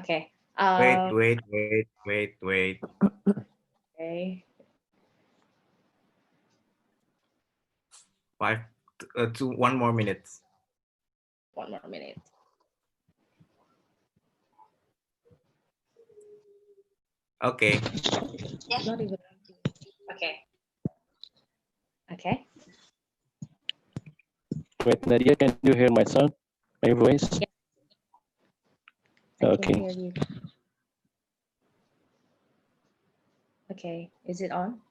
Okay. Wait. Okay. 1 more minute. 1 more minute. Okay. Not even. Okay. Okay. Wait, Nadia, can you hear my sound, my voice? Yeah. I Okay. can hear you. Okay. Is it on?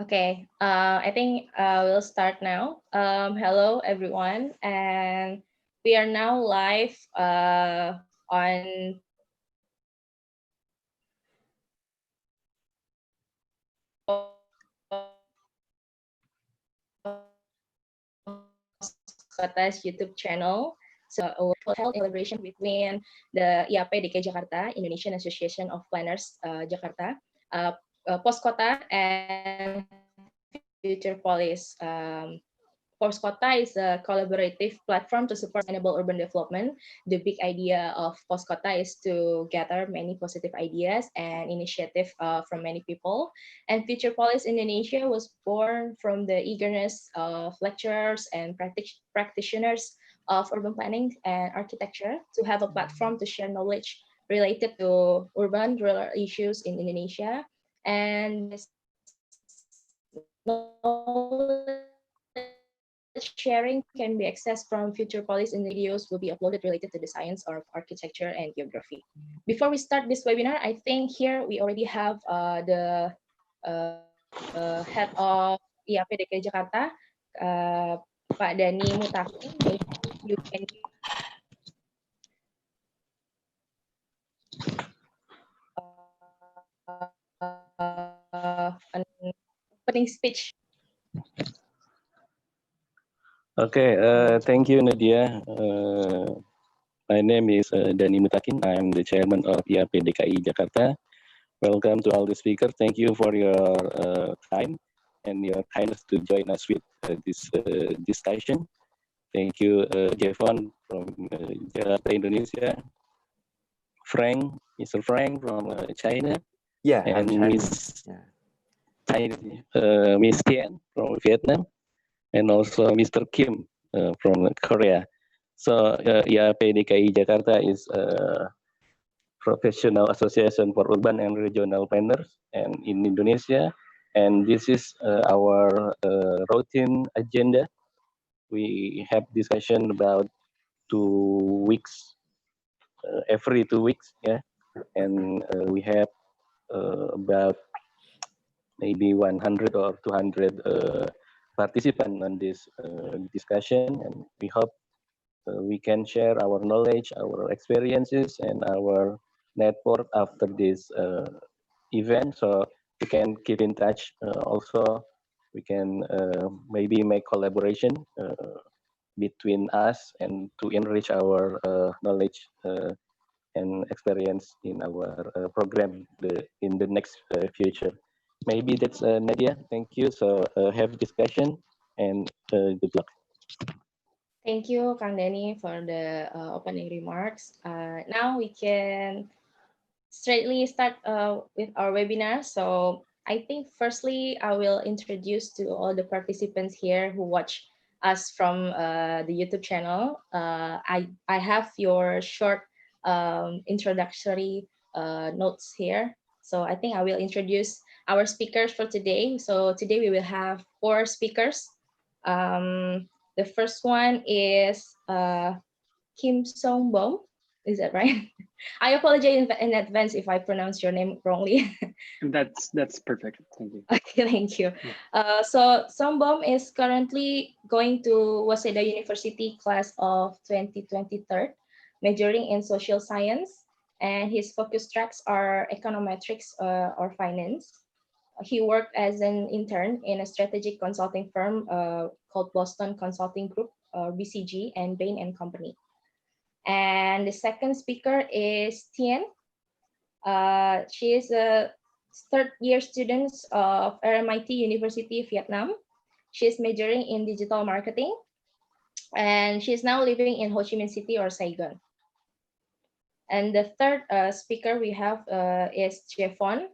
Okay. I think we'll start now. Hello, everyone, and we are now live on Kota's YouTube channel. So held in collaboration between the IAP DKI Jakarta, Indonesian Association of Planners Jakarta, Pos Kota, and Future Polis. Pos Kota is a collaborative platform to support sustainable urban development. The big idea of Pos Kota is to gather many positive ideas and initiative from many people. And Future Polis Indonesia was born from the eagerness of lecturers and practitioners of urban planning and architecture to have a platform to share knowledge related to urban rural issues in Indonesia. And this sharing can be accessed from Future Police, and videos will be uploaded related to the science of architecture and geography. Before we start this webinar, I think here we already have the head of IAP DKI Jakarta, Pak Dani Mutakin. Maybe you can an opening speech. Okay, thank you, Nadia. My name is Dani Mutakin. I'm the chairman of IAP DKI Jakarta. Welcome to all the speakers. Thank you for your time and your kindness to join us with this discussion. Thank you, Jevon from Jakarta, Indonesia. Frank, Mr. Frank from China. Yeah, and I'm Miss Miss Tian from Vietnam, and also Mr. Kim from Korea. So IAP DKI Jakarta is a professional association for urban and regional planners and in Indonesia. And this is our routine agenda. We have discussion about 2 weeks, every 2 weeks, yeah. And we have about maybe 100 or 200 participants on this discussion, and we hope we can share our knowledge, our experiences, and our network after this event. So we can keep in touch. Also, we can maybe make collaboration between us and to enrich our knowledge and experience in our program in the next future. Maybe that's Nadia. Thank you. So have discussion and good luck. Thank you, Kang Denny, for the opening remarks. Now we can straightly start with our webinar. So I think firstly, I will introduce to all the participants here who watch us from the YouTube channel. I have your short introductory notes here. So I think I will introduce our speakers for today. So today we will have 4 speakers. The first one is Kim Song Bom. Is that right? I apologize in advance if I pronounce your name wrongly. That's perfect. Thank you. Okay, thank you. So Song Bom is currently going to Waseda University class of 2023, majoring in social science, and his focus tracks are econometrics or finance. He worked as an intern in a strategic consulting firm called Boston Consulting Group, BCG, and Bain and Company. And the second speaker is Tien. She is a third-year student of RMIT University, Vietnam. She is majoring in digital marketing. and she's now living in Ho Chi Minh City or Saigon. And the third speaker we have is Jeffon.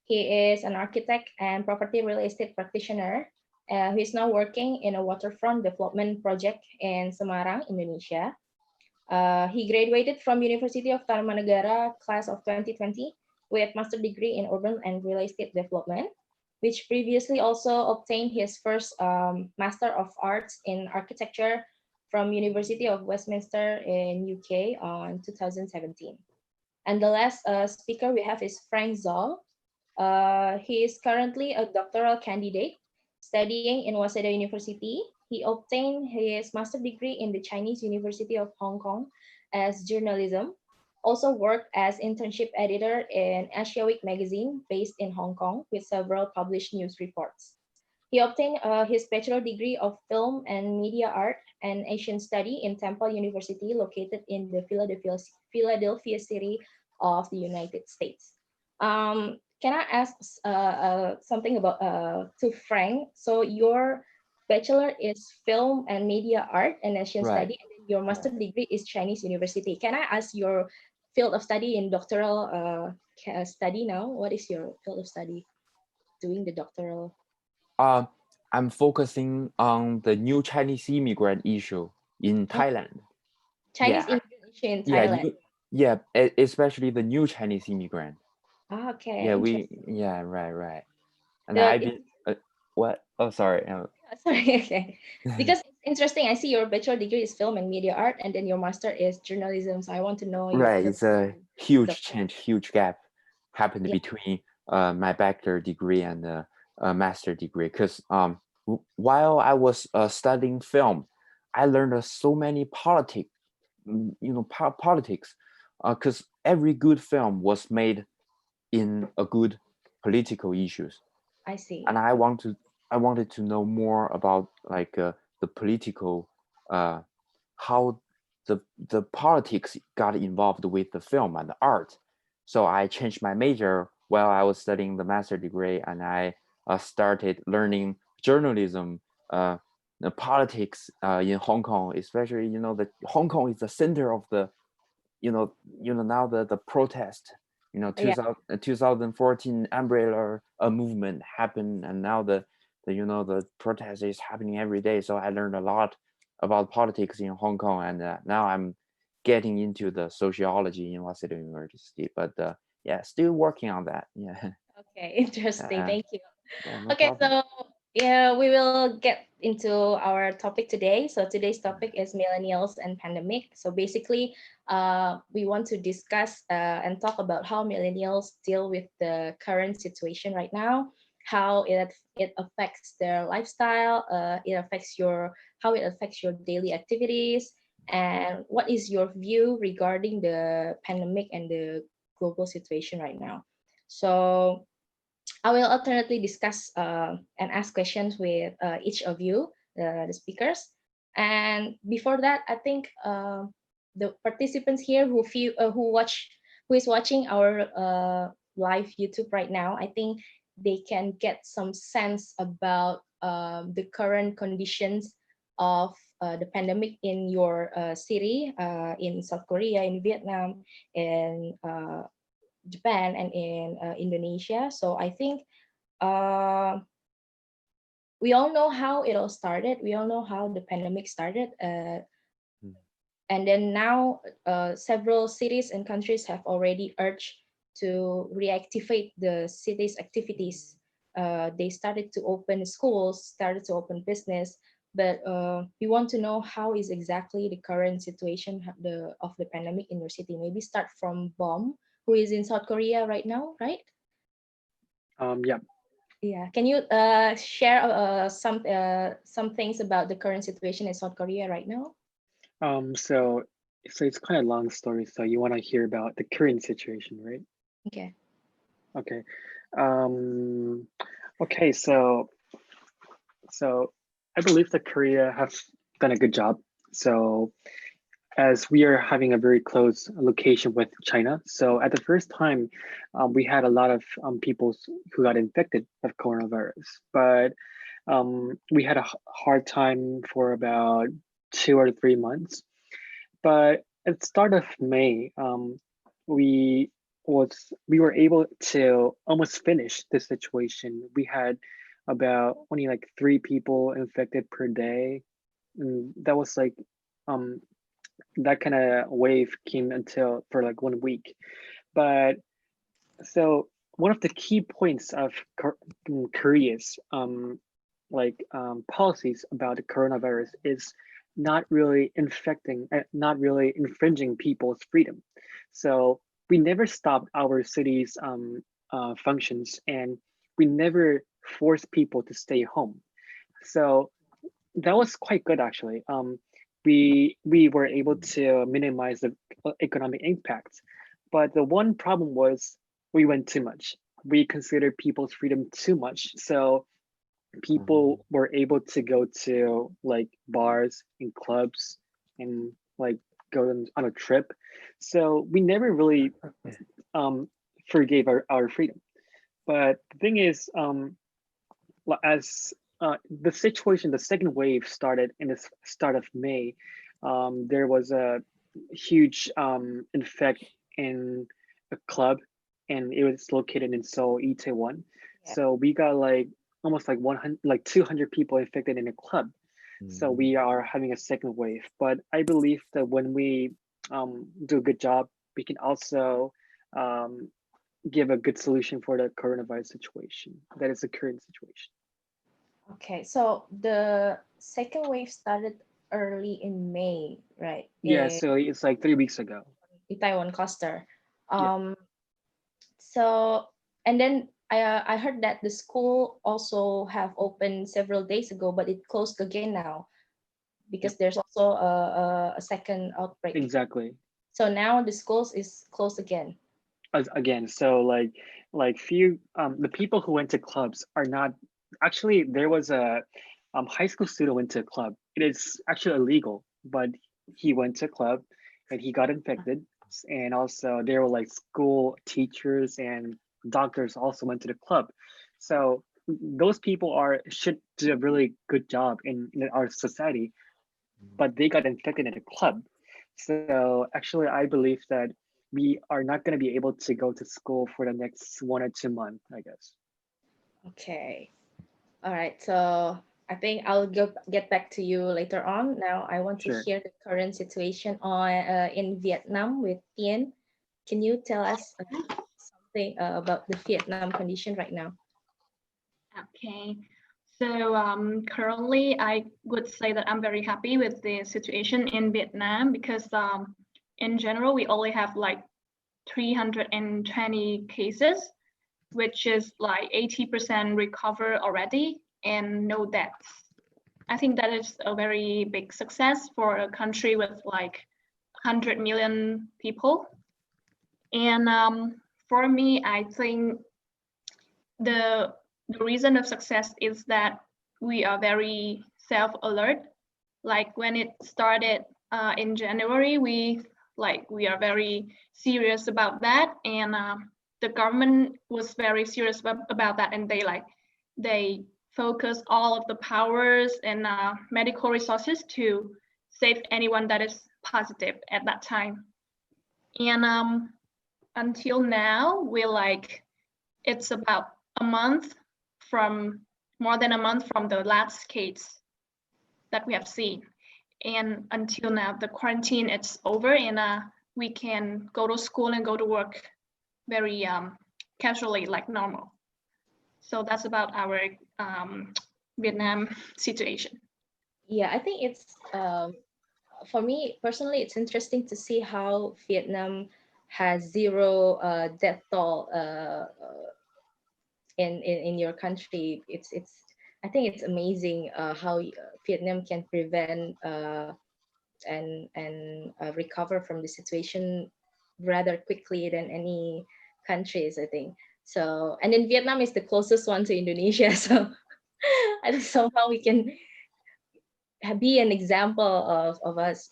He is an architect and property real estate practitioner who is now working in a waterfront development project in Semarang, Indonesia. He graduated from University of Tarumanegara class of 2020 with master degree in urban and real estate development, which previously also obtained his first Master of Arts in Architecture from University of Westminster in UK on 2017. And the last speaker we have is Frank Zoll. He is currently a doctoral candidate studying in Waseda University. He obtained his master degree in the Chinese University of Hong Kong as journalism. Also worked as internship editor in Asia Week magazine based in Hong Kong with several published news reports. He obtained his bachelor degree of film and media art and Asian study in Temple University located in the Philadelphia city of the United States. Can I ask something about to Frank? So your bachelor is film and media art and Asian Right. study, and then your master degree is Chinese University. Can I ask your field of study in doctoral study now? What is your field of study doing the doctoral? I'm focusing on the new Chinese immigrant issue in Thailand. Chinese Yeah. immigrant issue in Thailand. Especially the new Chinese immigrant. Okay. Yeah, interesting. right. And The- I've been what? Oh, sorry. Sorry, okay. Because it's interesting. I see your bachelor degree is film and media art, and then your master is journalism. So I want to know your Right, it's a huge doctor. change, huge gap happened Yeah. between my bachelor degree and the master degree. Because while I was studying film, I learned so many politics, politics. Because every good film was made in a good political issues, I see. and I wanted to know more about like the political how the politics got involved with the film and the art. So I changed my major while I was studying the master degree, and I started learning journalism, the politics in Hong Kong, especially that Hong Kong is the center of the now the protest. 2014 umbrella movement happened, and now the protest is happening every day. So I learned a lot about politics in Hong Kong, and now I'm getting into the sociology in Waseda University. But still working on that. Yeah. Okay, interesting. Thank you. Yeah, no Okay, problem. so yeah, we will get into our topic today. So today's topic is millennials and pandemic. So basically, we want to discuss and talk about how millennials deal with the current situation right now, how it affects their lifestyle, how it affects your daily activities, and what is your view regarding the pandemic and the global situation right now. So I will alternately discuss and ask questions with each of you, the speakers. And before that, I think the participants here who is watching our live YouTube right now, I think they can get some sense about the current conditions of the pandemic in your city, in South Korea, in Vietnam, in Japan, and in Indonesia. So I think uh, we all know how it all started. We all know how the pandemic started. And then now several cities and countries have already urged to reactivate the city's activities. They started to open schools, started to open business, but we want to know how is exactly the current situation of the pandemic in your city. Maybe start from Bom, who is in South Korea right now, right? Yeah. Yeah, can you share some things about the current situation in South Korea right now? So it's kind of long story. So you want to hear about the current situation, right? Okay. Okay. Um, okay. So I believe that Korea have done a good job. So as we are having a very close location with China, so at the first time, we had a lot of people who got infected with coronavirus, but we had a hard time for about 2 or 3 months. But at the start of May, we we were able to almost finish the situation. We had about only like 3 people infected per day, and that was like um, that kind of wave came until for like 1 week. But so one of the key points of Korea's policies about the coronavirus is not really infringing people's freedom. So we never stopped our city's functions, and we never forced people to stay home. So that was quite good actually. We were able to minimize the economic impact, but the one problem was we went too much. We considered people's freedom too much, so people were able to go to like bars and clubs and like go on a trip. So we never really forgave our freedom. But the thing is, as the situation, the second wave started in the start of May, there was a huge infect in a club, and it was located in Seoul, Itaewon. Yeah. So we got like almost like 100, like 200 people infected in a club. So we are having a second wave. But I believe that when we do a good job, we can also um, give a good solution for the coronavirus situation. That is the current situation. Okay, so the second wave started early in May, right? Yeah, In so it's like 3 weeks ago. Taiwan cluster. Yeah. So, and then I heard that the school also have opened several days ago, but it closed again now because there's also a second outbreak. Exactly. So now the schools is closed again. Again, so like few the people who went to clubs are not actually. There was a high school student went to a club. It is actually illegal, but he went to a club and he got infected. And also there were like school teachers and doctors also went to the club. So those people should do a really good job in our society, but they got infected at a club. So actually, I believe that we are not going to be able to go to school for the next 1 or 2 months, I guess. Okay. All right. So I think I'll get back to you later on. Now I want to Sure. hear the current situation on in Vietnam with Tien. Can you tell us something about the Vietnam condition right now? Okay. So currently, I would say that I'm very happy with the situation in Vietnam because in general, we only have like 320 cases, which is like 80% recover already and no deaths. I think that is a very big success for a country with like 100 million people. And for me, I think the reason of success is that we are very self-alert. Like when it started in January, we are very serious about that, and the government was very serious about that, and they focus all of the powers and medical resources to save anyone that is positive at that time. And until now, it's about a month from more than a month from the last case that we have seen. And until now, the quarantine it's over, and we can go to school and go to work very casually, like normal. So that's about our Vietnam situation. Yeah, I think it's for me personally, it's interesting to see how Vietnam has zero death toll in your country. It's I think it's amazing how Vietnam can prevent and recover from the situation rather quickly than any countries, I think. So, and then Vietnam is the closest one to Indonesia, so I think somehow we can be an example of us.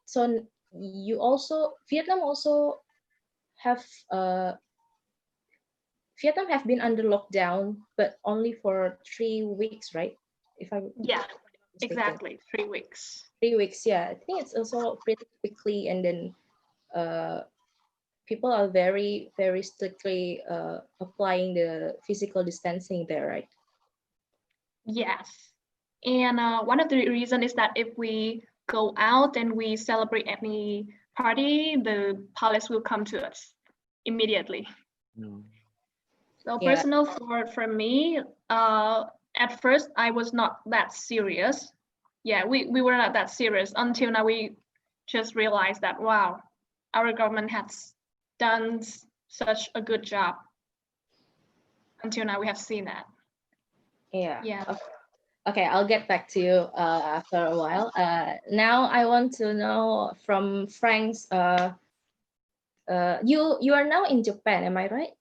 So you also Vietnam also have Vietnam have been under lockdown, but only for 3 weeks, right? If I Yeah, mistaken. Exactly, 3 weeks. 3 weeks, yeah. I think it's also pretty quickly, and then people are very, very strictly applying the physical distancing there, right? Yes. And one of the reason is that if we go out and we celebrate any party, the police will come to us immediately. No. So Yeah. personal for me, at first I was not that serious. Yeah, we were not that serious until now. We just realized that, wow, our government has done such a good job. Until now, we have seen that. Yeah. Yeah. Okay, I'll get back to you after a while. Now I want to know from Frank's. You are now in Japan, am I right?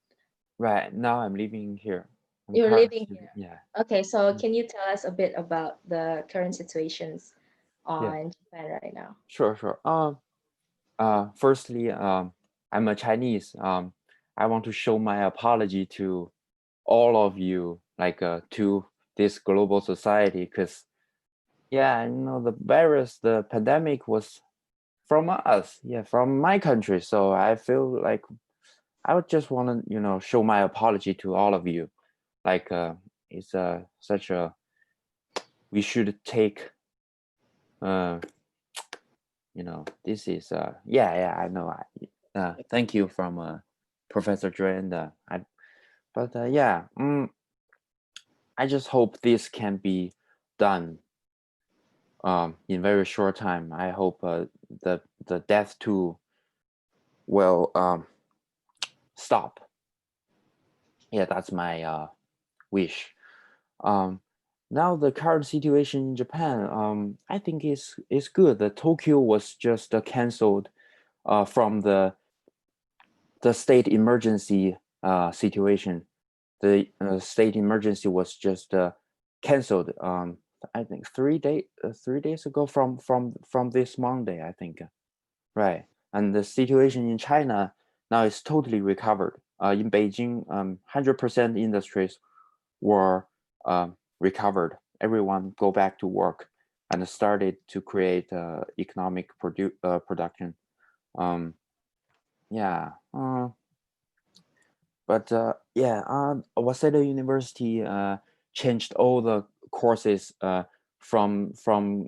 Right now, I'm living here. I'm You're living currently- here. Yeah. Okay, so Mm. can you tell us a bit about the current situations Yeah. on Japan right now? Sure. Firstly, I'm a Chinese. I want to show my apology to all of you, like to this global society, because yeah, the virus, the pandemic was from us, yeah, from my country. So I feel like I would just want to, show my apology to all of you. Like it's such a we should take this is yeah, I know. Thank you from Professor Dre and I just hope this can be done in very short time. I hope the death toll will stop. Yeah, that's my wish. Now the current situation in Japan, I think is good. The Tokyo was just canceled from the state emergency situation. The state emergency was just canceled. I think 3 days ago from this Monday, I think. Right, and the situation in China now is totally recovered. In Beijing, 100% industries were recovered. Everyone go back to work and started to create economic production. Yeah. But Waseda University changed all the courses from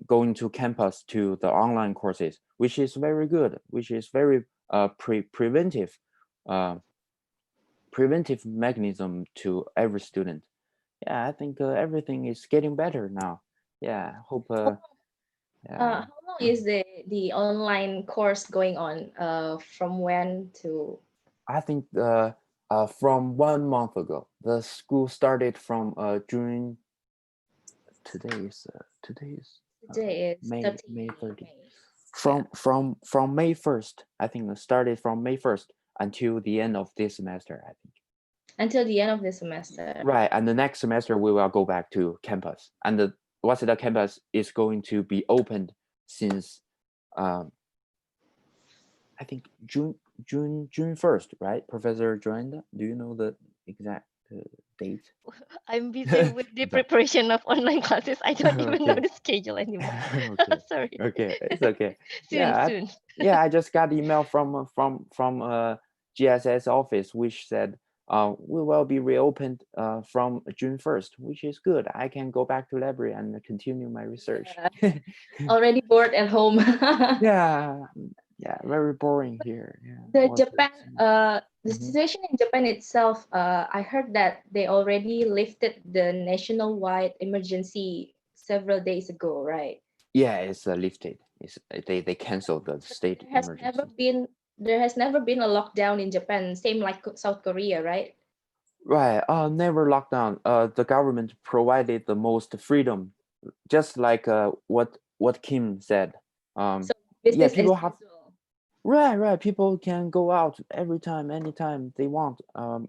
going to campus to the online courses, which is very good, which is very preventive mechanism to every student. Yeah, I think everything is getting better now. Yeah, hope. Yeah. How long is the online course going on? From when to? I think from 1 month ago, the school started from June. Today is Today is May 13th May of 30th. May. From May 1st, I think it started from May 1st until the end of this semester, I think. Until the end of the semester. Right, and the next semester we will go back to campus, and the Waseda campus is going to be opened since I think June 1st, right? Professor Joanda, do you know the exact date? I'm busy with the preparation of online classes. I don't even know Okay. the schedule anymore. Okay. Sorry. Okay, it's okay. Soon. I just got email from GSS office which said we will be reopened from June 1st, which is good. I can go back to library and continue my research. Already bored at home. Yeah, very boring here. Yeah. The Also, Japan, the Mhm. situation in Japan itself, I heard that they already lifted the nationwide emergency several days ago, right? Yeah, it's lifted. They canceled the state There has emergency. never been a lockdown in Japan, same like South Korea, right? Right. Never lockdown. The government provided the most freedom, just like what Kim said. So Yeah, business people as have usual. right. People can go out every time, anytime they want.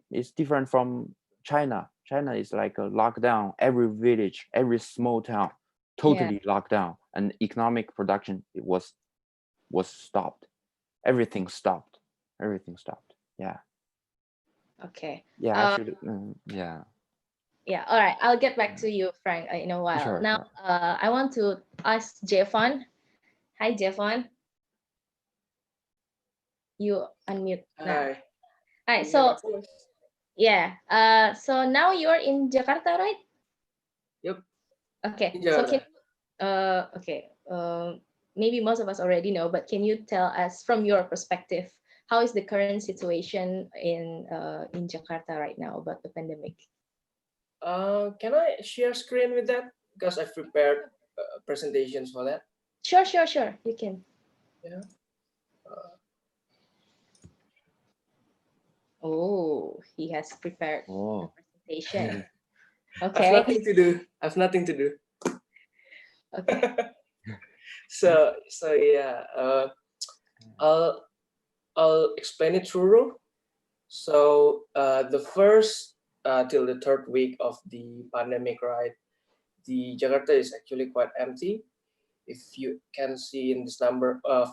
It's different from China. China is like a lockdown. Every village, every small town, totally locked down, and economic production was stopped. Everything stopped. Everything stopped. Yeah. Okay. Yeah. I should. Yeah. Yeah, all right. I'll get back to you, Frank, in a while. Sure, Now, I want to ask Jeffon. Hi, Jeffon. You unmute now. Hi. Hi. Can you hear my So voice? yeah. So now you're in Jakarta, right? Yep. Okay. In So can Jakarta. okay. Maybe most of us already know, but can you tell us from your perspective, how is the current situation in Jakarta right now about the pandemic? Can I share screen with that? Because I've prepared presentations for that. Sure. You can. Yeah. Uh, Oh, he has prepared a Oh. presentation. I've Okay. nothing to do. I've nothing to do. Okay. So yeah. I'll I'll explain it through. So the first till the third week of the pandemic, right? The Jakarta is actually quite empty. If you can see in this number one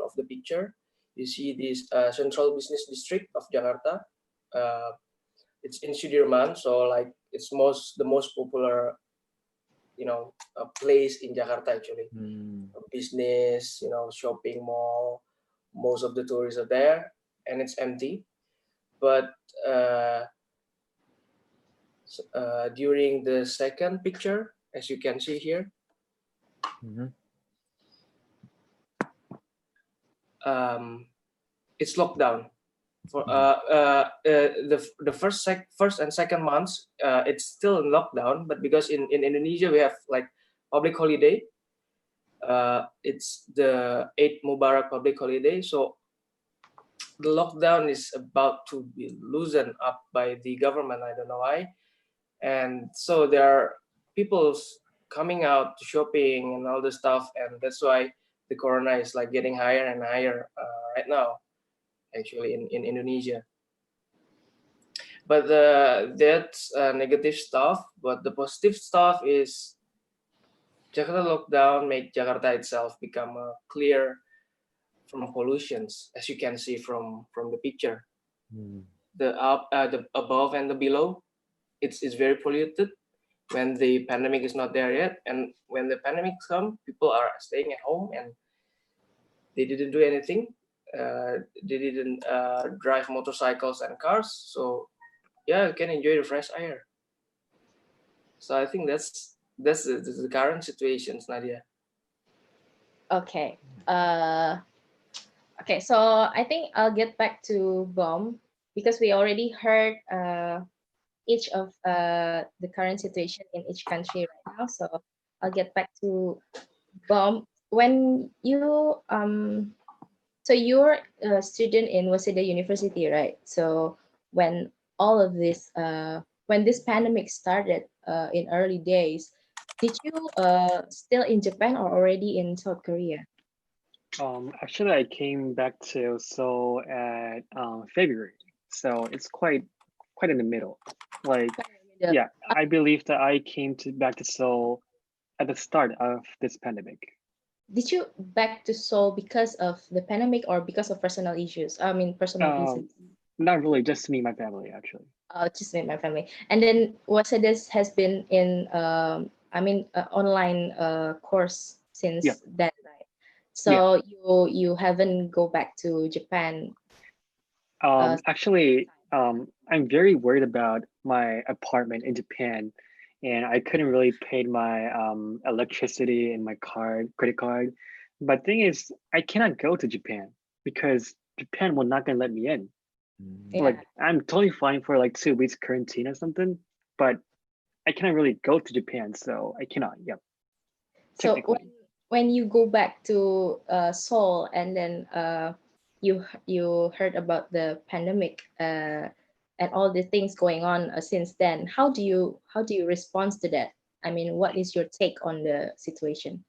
of the picture, you see this central business district of Jakarta. Uh, it's in Sudirman, so like it's the most popular, place in Jakarta actually. A business, shopping mall. Most of the tourists are there, and it's empty. But during the second picture, as you can see here, it's locked down for the first and second months. It's still in lockdown, but because in Indonesia we have like public holiday. It's the 8th Mubarak public holiday, so the lockdown is about to be loosened up by the government. I don't know why, and so there are people coming out to shopping and all the stuff, and that's why the corona is like getting higher and higher right now actually in Indonesia. But that's negative stuff. But the positive stuff is Jakarta lockdown made Jakarta itself become clear from pollutions, as you can see from the picture. The above and the below, it's very polluted when the pandemic is not there yet, and when the pandemic come, people are staying at home and they didn't do anything. They didn't drive motorcycles and cars, so yeah, you can enjoy the fresh air. So I think that's the current situations, Nadia. Okay. Okay. So I think I'll get back to Bomb because we already heard each of the current situation in each country right now. So I'll get back to Bomb. When you so you're a student in Waseda University, right? So when all of this when this pandemic started in early days, did you still in Japan or already in South Korea? Actually, I came back to Seoul at February, so it's quite in the middle. Like, yeah, I believe that I came back to Seoul at the start of this pandemic. Did you back to Seoul because of the pandemic or because of personal issues? I mean, personal reasons. Not really, just me and my family, actually. Just me and my family. And then Waseda has been in online course since that, right? So you haven't go back to Japan. Actually, I'm very worried about my apartment in Japan, and I couldn't really pay my electricity and my credit card. But thing is, I cannot go to Japan because Japan will not gonna let me in. Yeah. Like, I'm totally fine for like 2 weeks quarantine or something, but I cannot really go to Japan, so I cannot. Yep. So when you go back to Seoul and then you heard about the pandemic and all the things going on since then, how do you respond to that? I mean, what is your take on the situation?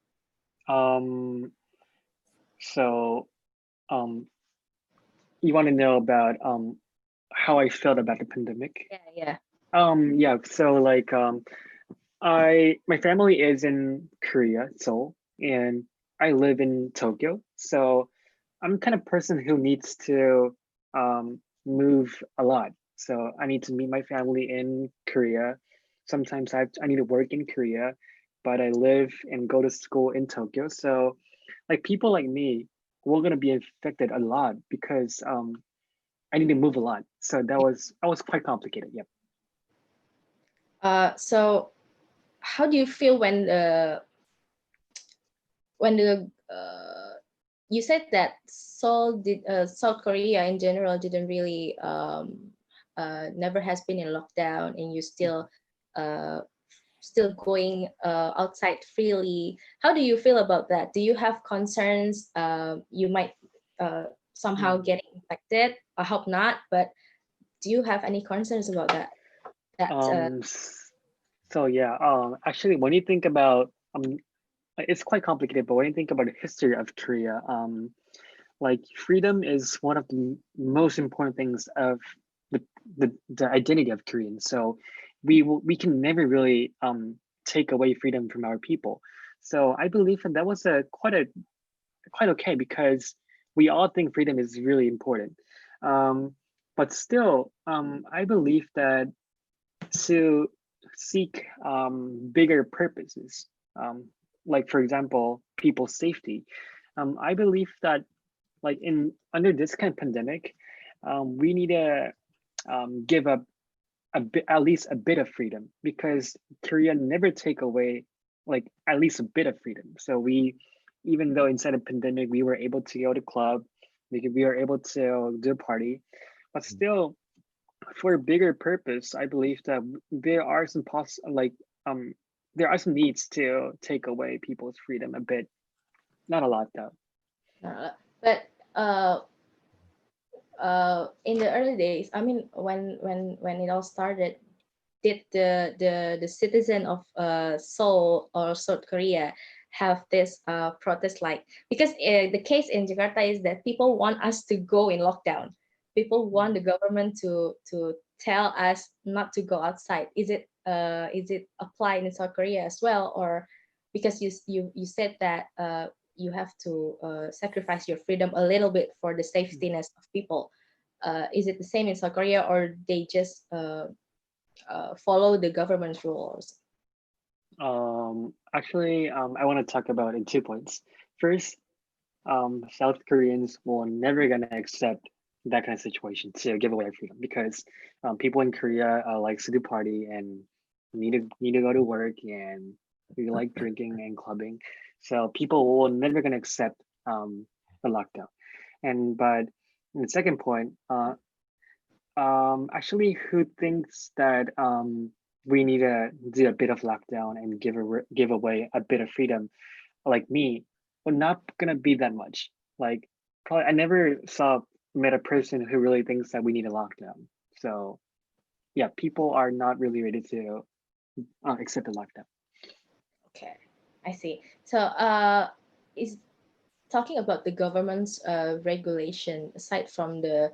So you want to know about how I felt about the pandemic? Yeah. Yeah. So like my family is in Korea, Seoul, and I live in Tokyo. So I'm kind of person who needs to move a lot So I need to meet my family in Korea. Sometimes I need to work in Korea, but I live and go to school in Tokyo. So like people like me, we're gonna be affected a lot because I need to move a lot. So that was quite complicated. Yep. So how do you feel when the you said that South Korea in general didn't really never has been in lockdown, and you still going outside freely. How do you feel about that? Do you have concerns you might somehow get infected? I hope not, but do you have any concerns about that? So yeah, actually, when you think about it's quite complicated, but when you think about the history of Korea, like freedom is one of the most important things of the identity of Koreans. So we can never really take away freedom from our people. So I believe that was quite okay because we all think freedom is really important. But still, I believe that to seek bigger purposes, like for example, people's safety. I believe that like in under this kind of pandemic, we need to give up a bit, at least a bit of freedom, because Korea never take away like at least a bit of freedom. So even though inside a pandemic we were able to go to club, we were able to do a party, but still for a bigger purpose, I believe that there are there are some needs to take away people's freedom a bit, not a lot though. But in the early days, I mean, when it all started, did the citizen of Seoul or South Korea have this protest, like, because the case in Jakarta is that people want us to go in lockdown. People want the government to tell us not to go outside. Is it applied in South Korea as well, or because you said that you have to sacrifice your freedom a little bit for the safetyness of people? Is it the same in South Korea, or they just follow the government's rules? Actually, I want to talk about in 2 points. First, South Koreans will never gonna accept that kind of situation to give away freedom, because people in Korea like to do party and need to go to work, and we like drinking and clubbing. So people will never gonna accept the lockdown. But the second point, actually, who thinks that we need to do a bit of lockdown and give away a bit of freedom, like me, well, not gonna be that much. Like, probably, I never met a person who really thinks that we need a lockdown. So, yeah, people are not really ready to accept the lockdown. Okay, I see. So, is talking about the government's regulation, aside from the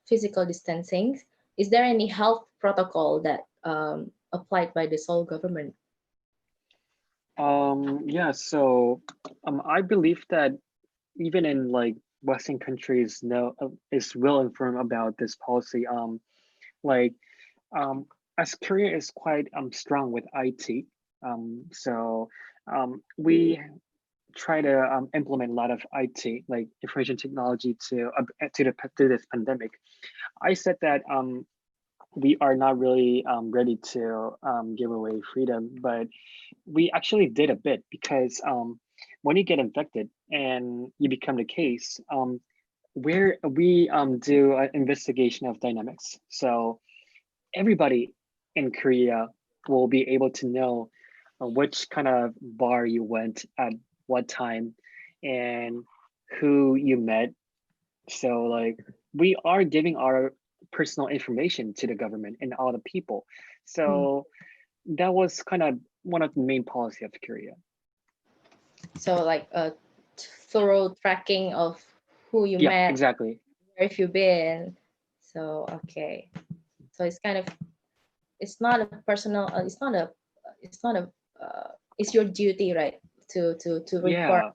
physical distancing, is there any health protocol that applied by the Seoul government? Yeah, so I believe that even in like Western countries, is well informed about this policy. Like as Korea is quite strong with IT, so we try to implement a lot of IT, like information technology, to this pandemic. I said that we are not really ready to give away freedom, but we actually did a bit, because when you get infected and you become the case, where we do an investigation of dynamics. So everybody in Korea will be able to know which kind of bar you went at what time and who you met. So like we are giving our personal information to the government and all the people. So that was kind of one of the main policy of Korea. So like a thorough tracking of who you Yeah, met, exactly. where have you been. So okay, so it's not a personal, it's not a it's your duty, right, to report. Yeah,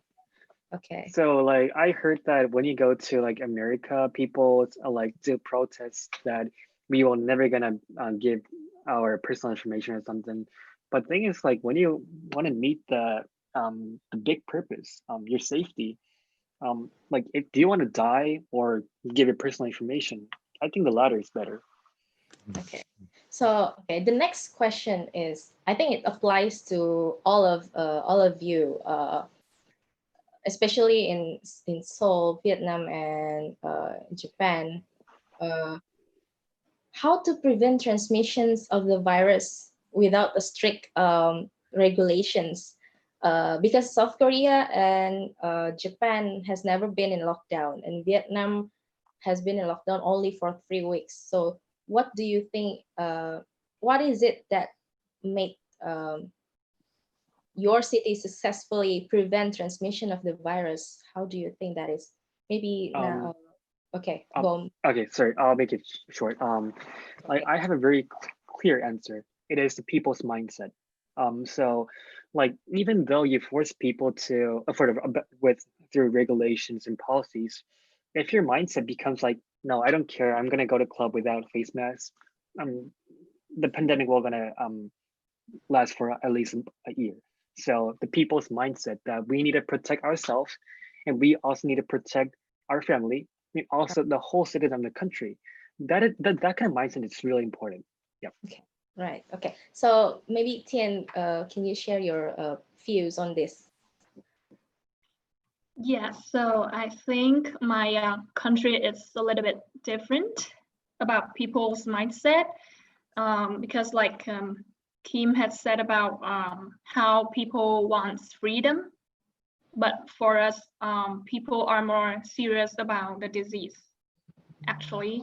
Okay. So like I heard that when you go to like America, people like do protests that we will never gonna give our personal information or something. But the thing is like when you want to meet the big purpose, your safety, like if do you want to die or give your personal information? I think the latter is better. Okay. So, okay, the next question is, I think it applies to all of you, especially in Seoul, Vietnam, and Japan. Uh, how to prevent transmissions of the virus without a strict regulations? Because South Korea and Japan has never been in lockdown, and Vietnam has been in lockdown only for 3 weeks. So, what do you think? What is it that made your city successfully prevent transmission of the virus? How do you think that is? Maybe Um, now. Okay, um, go. okay, sorry, I'll make it short. Like I have a very clear answer. It is the people's mindset. So like even though you force people to with through regulations and policies, if your mindset becomes like, no, I don't care, I'm gonna go to club without face mask, the pandemic will gonna last for at least a year. So the people's mindset that we need to protect ourselves and we also need to protect our family and also the whole citizen of the country. That kind of mindset is really important. Yeah. Okay, right. Okay. So maybe Tian, can you share your views on this? Yeah, so I think my country is a little bit different about people's mindset because like Kim had said about how people want freedom, but for us, people are more serious about the disease, actually.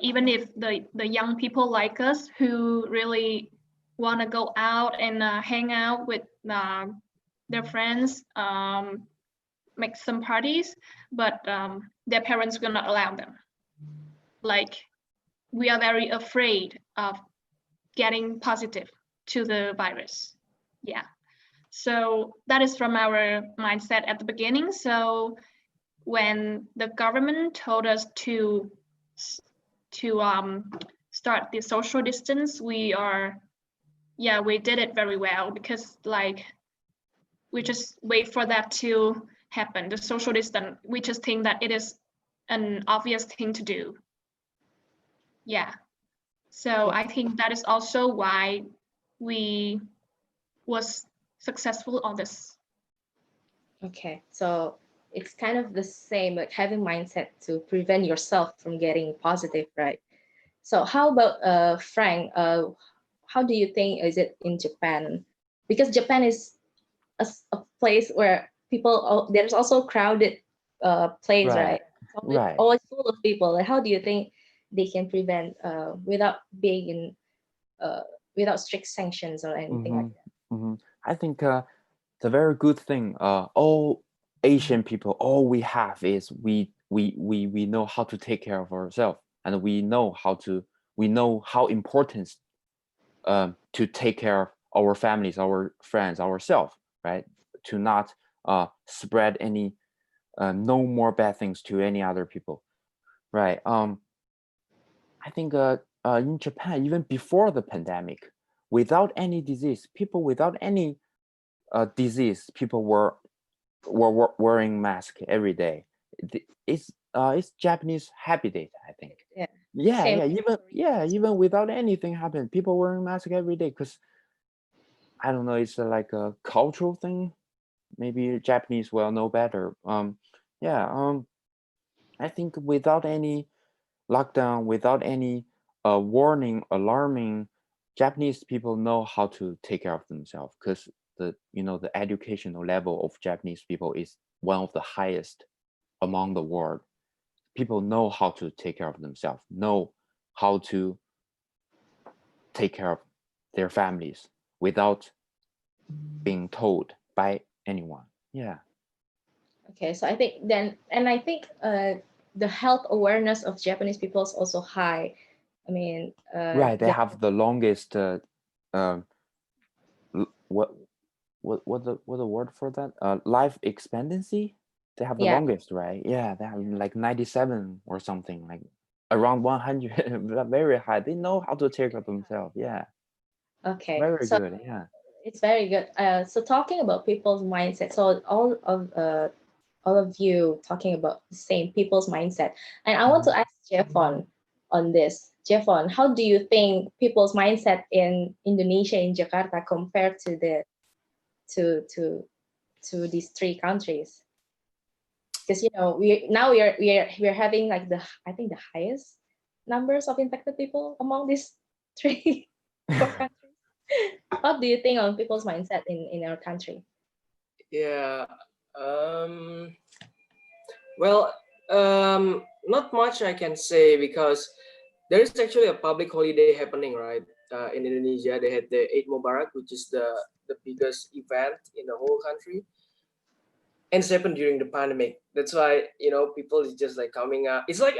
Even if the young people like us who really want to go out and hang out with their friends, make some parties, but their parents will not allow them. Like we are very afraid of getting positive to the virus. Yeah. So that is from our mindset at the beginning. So when the government told us to start the social distance, we did it very well because like we just wait for that to happen. The social distance, we just think that it is an obvious thing to do. Yeah. So I think that is also why we was successful on this. Okay, so it's kind of the same, like having mindset to prevent yourself from getting positive, right? So how about Frank? How do you think is it in Japan? Because Japan is a place where people, there's also crowded place, Right. right? Right. Always full of people. Like, how do you think they can prevent without being in without strict sanctions or anything like that? I think the very good thing, all Asian people, all we have is we know how to take care of ourselves, and we know how important to take care of our families, our friends, ourselves, right? To not spread any no more bad things to any other people, right? I think in Japan, even before the pandemic, without any disease, people without any disease, people were wearing mask every day. It's Japanese habitat, I think. Yeah. Yeah, Same yeah, in even Korea. even without anything happen, people wearing mask every day because I don't know, it's like a cultural thing. Maybe Japanese will know better. Yeah, I think without any lockdown, without any warning, alarming, Japanese people know how to take care of themselves because the educational level of Japanese people is one of the highest among the world. People know how to take care of themselves, know how to take care of their families without being told by anyone. Yeah. Okay, so I think then, and I think the health awareness of Japanese people is also high. I mean, Right. They have the longest what what the word for that? Life expectancy. They have the Yeah. longest, right? Yeah, they have like 97 or something, like around 100. Very high. They know how to take care of themselves. Yeah, Okay. very So good. Yeah. it's very good. So talking about people's mindset. So all of you talking about the same people's mindset, and I want to ask Jeffon on this. Jeffon, how do you think people's mindset in Indonesia, in Jakarta, compared to to to these three countries? Because we're having like I think the highest numbers of infected people among these three four countries. What do you think on people's mindset in our country? Yeah. Um, well, not much I can say because there is actually a public holiday happening, right? In Indonesia, they had the Eid Mubarak, which is the biggest event in the whole country, and it's happened during the pandemic. That's why people is just like coming up. It's like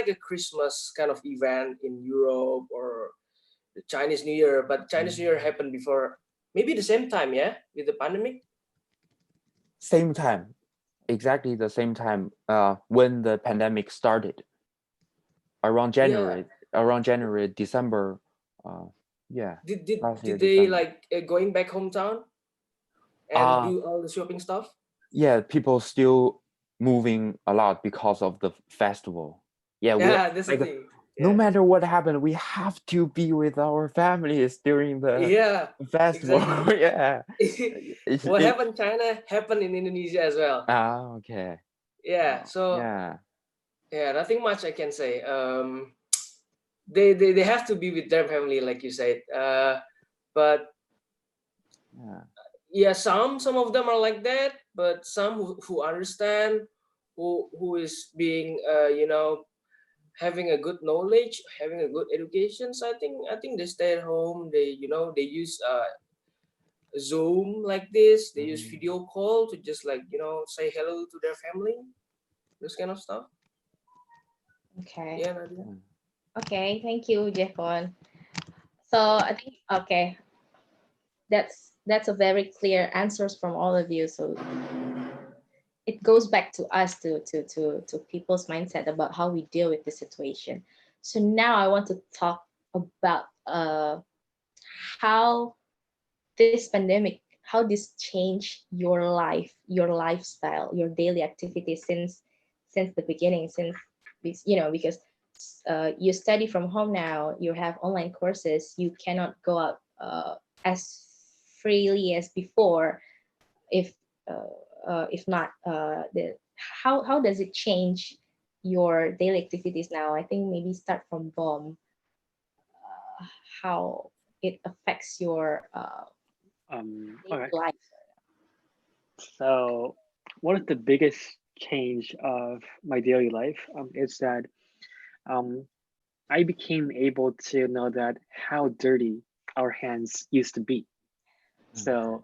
a Christmas kind of event in Europe or the Chinese New Year, but Chinese New Year happened before, maybe the same time, yeah, with the pandemic. Same time, exactly the same time. When the pandemic started, around Yeah. January, December. Yeah, Did did, last year did they December. like going back hometown and Uh do all the shopping stuff? yeah, people still moving a lot because of the festival. Yeah, we Yeah, that's the like thing. no Yeah. matter what happened, we have to be with our families during the Yeah, festival. exactly. Yeah. What happened in China happened in Indonesia as well. Okay. Yeah, so Yeah. yeah, nothing much I can say. They have to be with their family, like you said. But Yeah. yeah, some of them are like that, but some who understand, who is being having a good knowledge, having a good education. So I think they stay at home. They use Zoom like this. They use video call to just like say hello to their family. This kind of stuff. Okay. Yeah, Nadia. Okay, thank you, Jeffon. So I think that's a very clear answers from all of you. So it goes back to us to people's mindset about how we deal with the situation. So now I want to talk about how this pandemic, how this changed your life, your lifestyle, your daily activities since the beginning, because you study from home now, you have online courses, you cannot go out as freely as before. If not, the how does it change your daily activities now? I think maybe start from Bomb. How it affects your daily Okay. life. So one of the biggest change of my daily life is that um, I became able to know that how dirty our hands used to be. So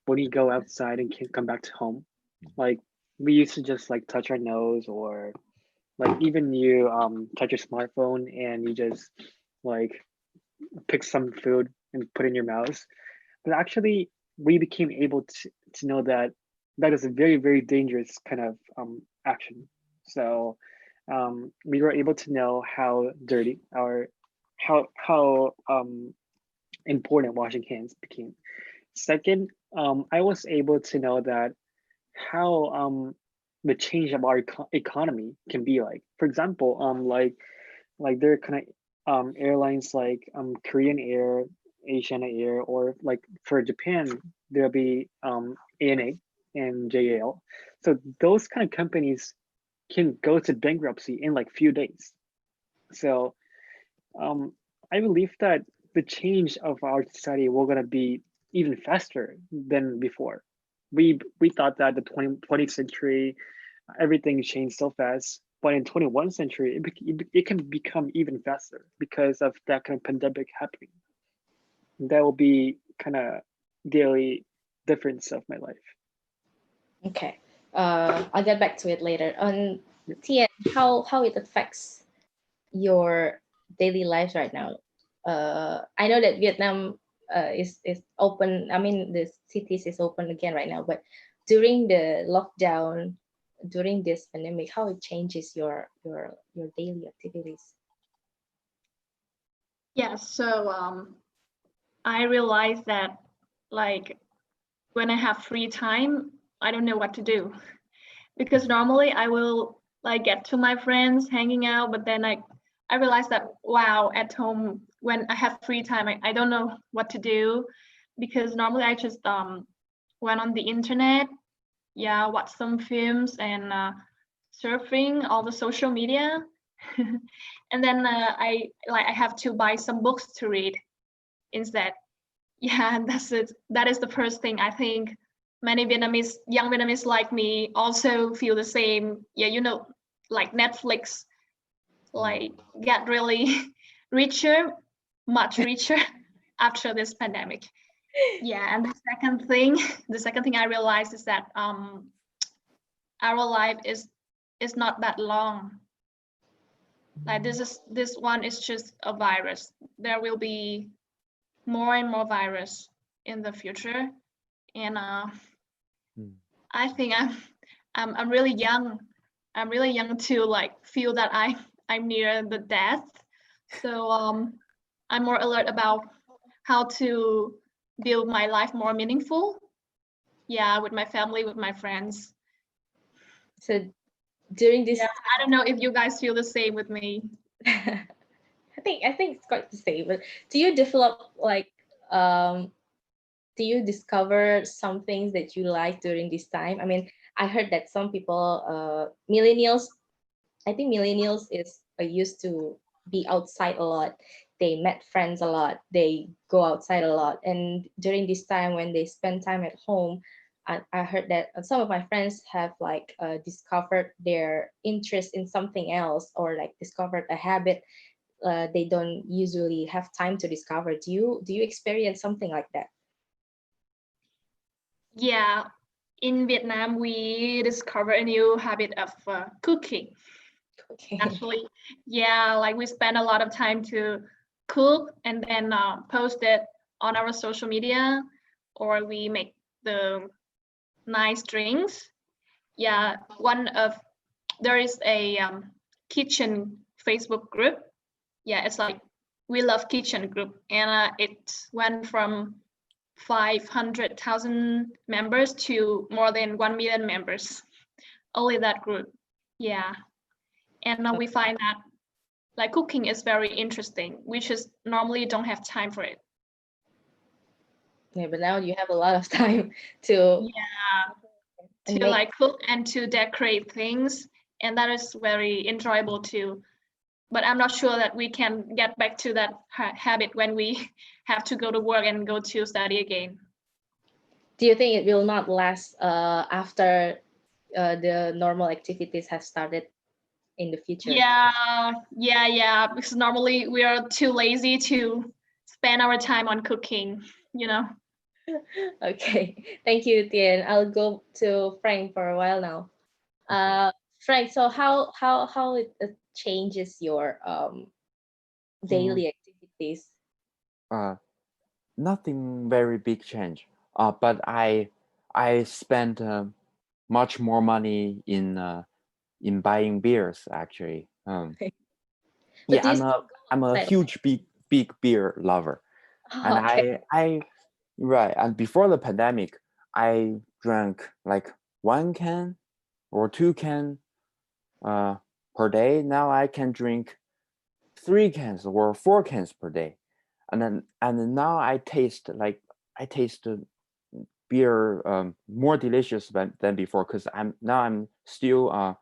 when you go outside and can come back to home, like we used to just like touch our nose, or like even you touch your smartphone and you just like pick some food and put in your mouth. But actually, we became able to know that that is a very, very dangerous kind of action. So we were able to know how dirty our how important washing hands became. Second, I was able to know that how the change of our economy can be like. For example, like there are kind of airlines like Korean Air, Asiana Air, or like for Japan there'll be ANA and JAL. So those kind of companies can go to bankruptcy in like few days. So um, I believe that the change of our society will gonna be even faster than before. We thought that the 20th century everything changed so fast, but in 21st century it can become even faster because of that kind of pandemic happening. That will be kind of daily difference of my life. Okay. I'll get back to it later. On Tien, how it affects your daily lives right now. I know that Vietnam is open. I mean, the cities is open again right now, but during the lockdown, during this pandemic, how it changes your daily activities? Yeah, so I realized that like when I have free time, I don't know what to do because normally I will like get to my friends hanging out, but then I realized that wow, at home when I have free time, I don't know what to do because normally I just went on the internet, yeah, watch some films and surfing all the social media. And then I have to buy some books to read instead. Yeah, and that's it. That is the first thing I think many Vietnamese, young Vietnamese like me also feel the same. Yeah, you know, like Netflix, like get really richer, much richer after this pandemic. Yeah, and the second thing I realized is that our life is not that long. Like this one is just a virus. There will be more and more virus in the future, and I think I'm really young. I'm really young to like feel that I'm near the death. So I'm more alert about how to build my life more meaningful. Yeah, with my family, with my friends. So during this, Yeah, I don't know if you guys feel the same with me. I think it's quite the same. But do you develop like do you discover some things that you like during this time? I mean, I heard that some people, millennials, I think millennials is used to be outside a lot. They met friends a lot. They go outside a lot. And during this time when they spend time at home, I heard that some of my friends have like discovered their interest in something else or like discovered a habit they don't usually have time to discover. Do you experience something like that? Yeah, in Vietnam, we discover a new habit of cooking. Okay. Actually, yeah, like we spend a lot of time to cook and then post it on our social media, or we make the nice drinks. Yeah, there is a kitchen Facebook group. Yeah, it's like we love kitchen group, and it went from 500,000 members to more than 1 million members. Only that group. Yeah. And now we find that like cooking is very interesting. We just normally don't have time for it. Yeah, but now you have a lot of time to Yeah. and To make. like cook and to decorate things. And that is very enjoyable too. But I'm not sure that we can get back to that habit when we have to go to work and go to study again. Do you think it will not last after the normal activities have started in the future? Yeah. Because normally we are too lazy to spend our time on cooking, you know. Okay, thank you, Tien. I'll go to Frank for a while now. Frank, so how it changes your daily activities? Nothing very big change. But I spent much more money in buying beers actually. But Yeah, do you still go I'm a outside? huge big beer lover, and Oh, okay. I right. And before the pandemic, I drank like 1 can or 2 can uh per day. Now I can drink 3 cans or 4 cans per day, and now I taste beer more delicious than before because I'm still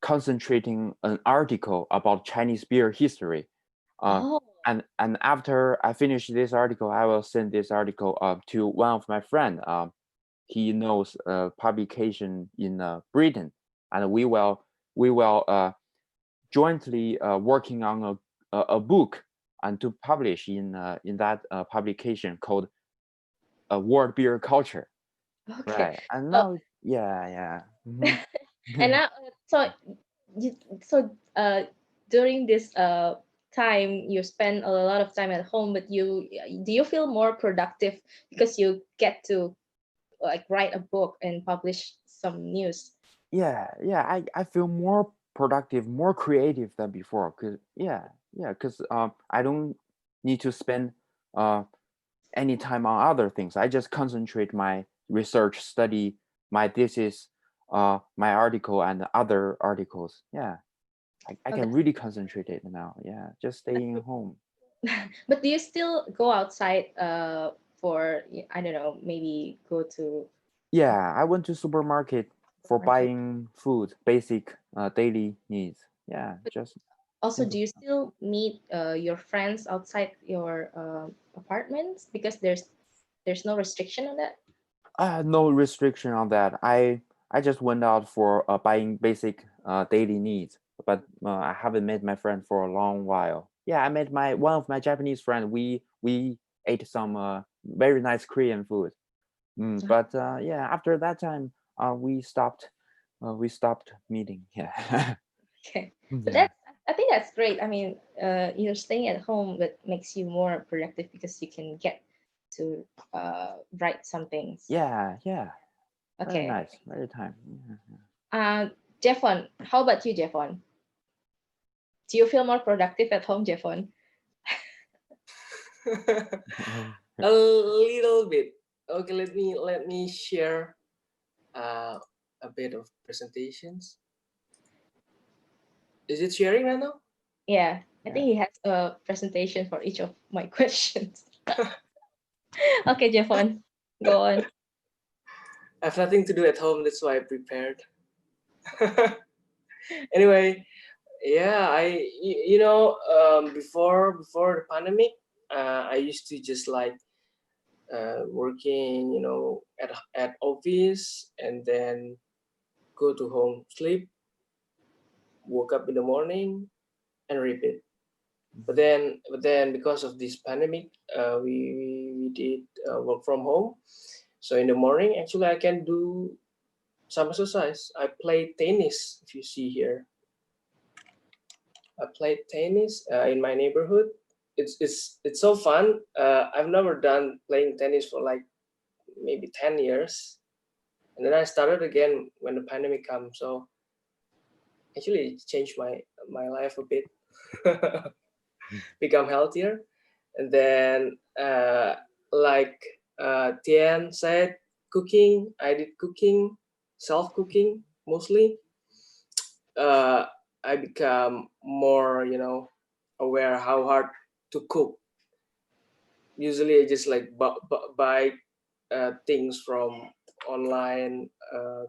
concentrating an article about Chinese beer history. Oh, And after I finish this article, I will send this article to one of my friend. He knows publication in Britain, and we will jointly working on a book and to publish in that publication called World Beer Culture. okay. Right. And So now, yeah. and now, so you, so during this time you spend a lot of time at home, but do you feel more productive because you get to like write a book and publish some news? Yeah, I feel more productive, more creative than before. Cause I don't need to spend uh any time on other things. I just concentrate my research, study my thesis, my article and other articles. Yeah, I Oh, can really concentrate it now. Yeah, just staying home. but do you still go outside for, I don't know, maybe go to Yeah, I went to supermarket for market? buying food, basic daily needs. Yeah, But just also, simple do you stuff. still meet your friends outside your apartments because there's no restriction on that? No restriction on that. I just went out for buying basic daily needs, but I haven't met my friend for a long while. Yeah, I met my one of my Japanese friend. We ate some very nice Korean food. But yeah, after that time, we stopped meeting. Yeah. Okay, but Yeah. I think that's great. I mean, you're staying at home, that makes you more productive because you can get to write some things. Yeah, yeah. Very Okay. nice. Very time. Yeah. Jeffon, how about you, Jeffon? Do you feel more productive at home, Jeffon? A little bit. Okay, let me share a bit of presentations. Is it sharing right now? Yeah, I Yeah. think he has a presentation for each of my questions. Okay, Jeffon, go on. I have nothing to do at home, that's why I prepared. Anyway, yeah, before the pandemic, I used to just like working, at office and then go to home, sleep, woke up in the morning, and repeat. But then because of this pandemic, we did work from home. So in the morning, actually, I can do some exercise. I play tennis. If you see here, I played tennis in my neighborhood. It's so fun. I've never done playing tennis for like maybe 10 years, and then I started again when the pandemic comes. So actually, it changed my life a bit. Become healthier, and then like Tian said, cooking. I did cooking, self cooking mostly. uh, I become more, aware how hard to cook. Usually, I just like buy things from online,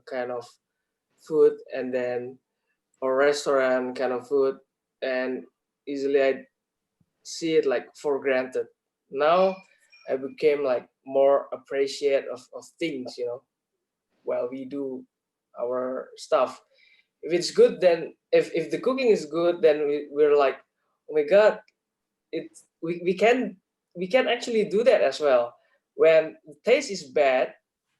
kind of food, and then or restaurant kind of food, and usually I see it like for granted. Now I became like more appreciate of things, while we do our stuff. If it's good, then if the cooking is good, then we're like, oh my god, we can actually do that as well. When the taste is bad,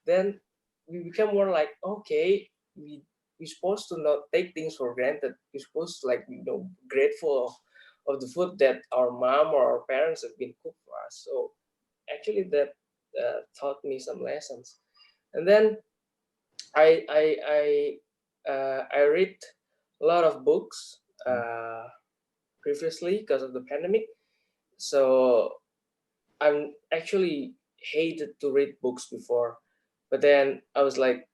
then we become more like, okay, we're supposed to not take things for granted. We're supposed to, like, grateful of the food that our mom or our parents have been cooked for us. So actually that taught me some lessons. And then I read a lot of books previously because of the pandemic. So I'm actually hated to read books before, but then I was like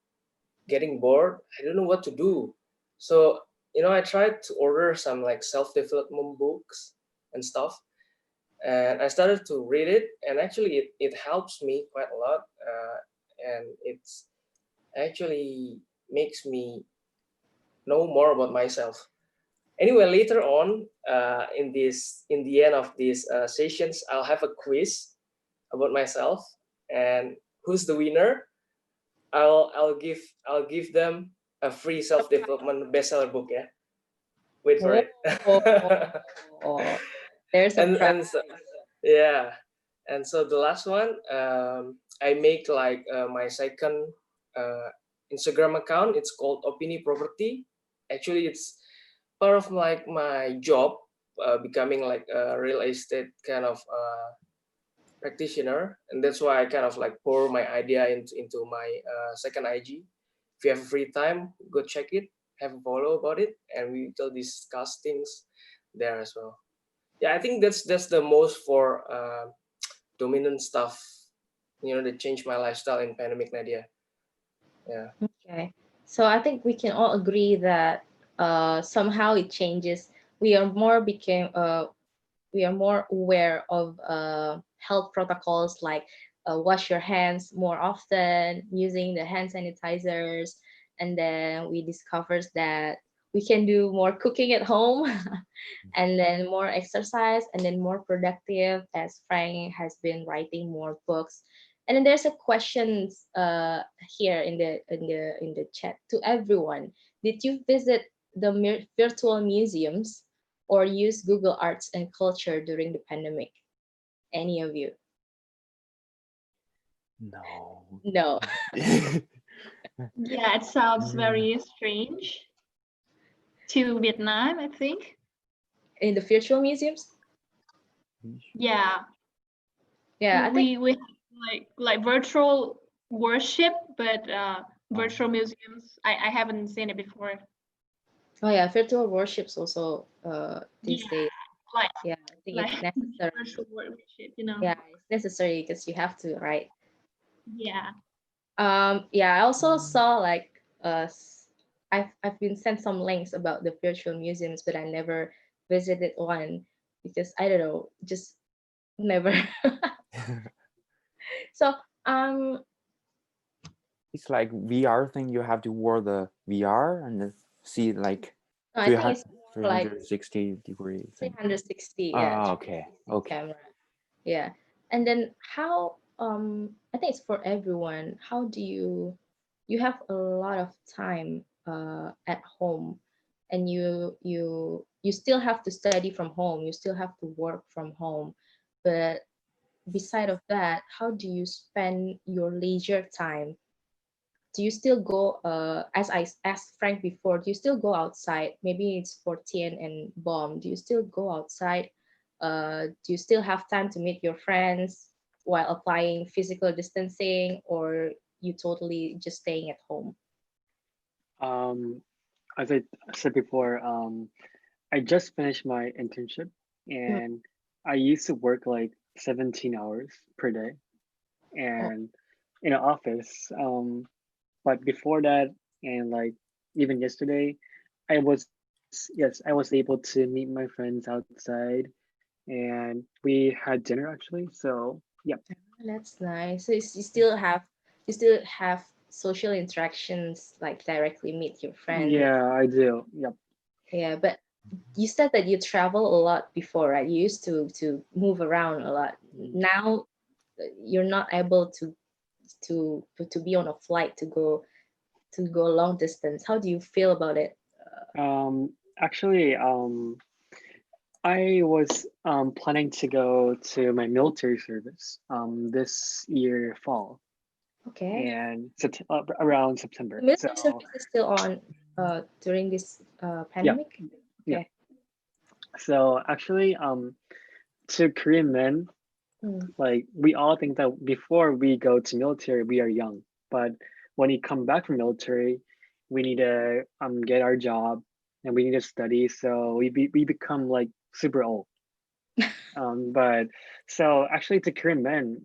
getting bored. I don't know what to do. So, I tried to order some like self-development books and stuff, and I started to read it, and actually it helps me quite a lot, and it's actually makes me know more about myself. Anyway, later on, in the end of these sessions, I'll have a quiz about myself, and who's the winner? I'll give them a free self development bestseller book. Yeah, wait for it. Oh, there's a prize. and so, yeah, and so the last one, I make like my second uh, Instagram account. It's called Opini Property. Actually, it's part of like my job. becoming like a real estate kind of practitioner, and that's why I kind of like pour my idea into my second IG. If you have free time, go check it, have a follow about it, and we will discuss things there as well. Yeah, I think that's the most for dominant stuff, that changed my lifestyle in pandemic, Nadia. Yeah. Okay. So I think we can all agree that somehow it changes. We are more became we are more aware of health protocols like wash your hands more often, using the hand sanitizers, and then we discovers that we can do more cooking at home, and then more exercise, and then more productive as Frank has been writing more books. And then there's a question here in the chat to everyone. Did you visit the virtual museums or use Google Arts and Culture during the pandemic? Any of you? No. No. Yeah, it sounds very strange. To Vietnam, I think. In the virtual museums? Yeah, Yeah, I think we have like virtual worship, but virtual museums, I haven't seen it before. oh yeah, virtual worships also these Yeah, days. like Yeah, I think like it's necessary. virtual worship, you know. Yeah, it's necessary because you have to, right? Yeah. Yeah, I also saw like I've been sent some links about the virtual museums, but I never visited one because I don't know, just never. So It's like VR thing. You have to wear the VR and then see like no, I think it's more like 360 degree thing. 360, yeah, Ah, okay, 360 okay. camera. Yeah. And then how I think it's for everyone. How do you have a lot of time at home, and you still have to study from home, you still have to work from home, but beside of that, how do you spend your leisure time? Do you still go as I asked Frank before, do you still go outside? Maybe it's for Tien and Bomb. Do you still go outside? Do you still have time to meet your friends while applying physical distancing, or you totally just staying at home? As I said before, I just finished my internship, Mm. and I used to work like 17 hours per day Oh, and in an office. But before that, and like even yesterday, yes, I was able to meet my friends outside, and we had dinner actually. So yeah, that's nice. So you still have social interactions, like directly meet your friends. yeah, I do. Yep. Yeah, but you said that you travel a lot before, right? You used to move around a lot. Now you're not able to be on a flight to go long distance. How do you feel about it? Actually, I was planning to go to my military service this year fall Okay. and around September. The military So service is still on during this yeah, pandemic? yeah. Okay. So actually, to Korean men, Mm. like we all think that before we go to military, we are young, but when you come back from military, we need to get our job and we need to study. So we become like super old. But so actually, to Korean men,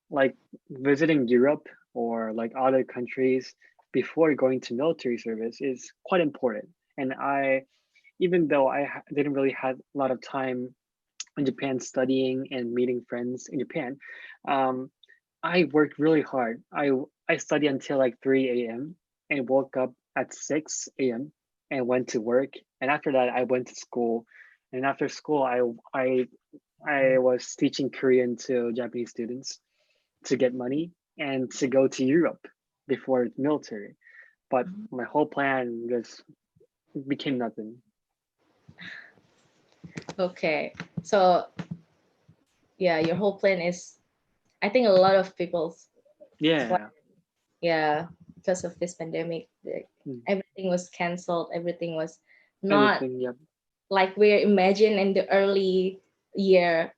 like visiting Europe or like other countries before going to military service is quite important. And even though didn't really have a lot of time in Japan studying and meeting friends in Japan, um, I worked really hard. I studied until like 3 a.m. and woke up at 6 a.m. and went to work. And after that, I went to school. And after school, I was teaching Korean to Japanese students to get money and to go to Europe before military. But my whole plan just became nothing. Okay. So yeah, your whole plan is, I think a lot of people's plan, Yeah. yeah, because of this pandemic, Mm. everything was canceled. Everything was not Everything. Yep. like we're imagined in the early year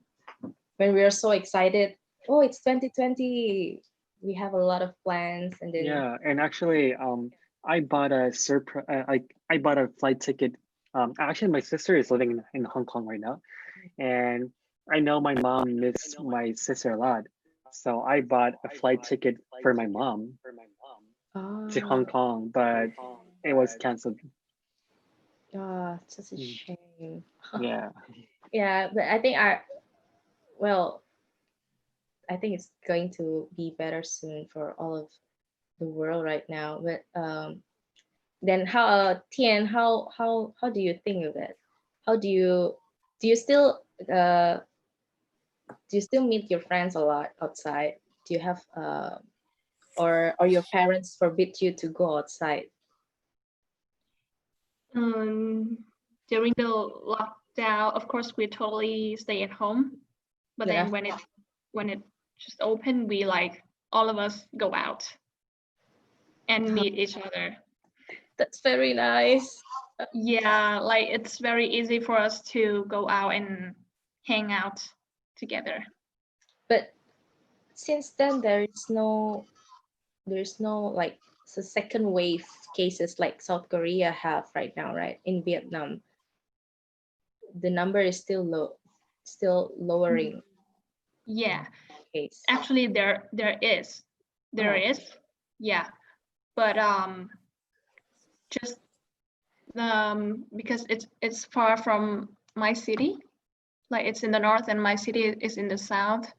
when we are so excited. Oh, it's 2020. We have a lot of plans, and then Yeah, and actually, I bought a surprise. I bought a flight ticket. Actually, my sister is living in Hong Kong right now, and I know my mom missed my sister a lot, so I bought a flight ticket for my mom to Hong Kong, but it was canceled. it's such a Mm. shame. Yeah. Yeah, but well, I think it's going to be better soon for all of the world right now. But then Tian, how do you think of it? How do you still meet your friends a lot outside? Do you have or your parents forbid you to go outside? During the lockdown, of course, we totally stay at home. But Yeah. then when it just opened, we like all of us go out and meet each other. That's very nice. Yeah, like it's very easy for us to go out and hang out together. But since then, there's no like the second wave cases like South Korea have right now, right? In Vietnam, the number is still lowering. Yeah, Case. actually there is, yeah, but just because it's far from my city, like it's in the north and my city is in the south.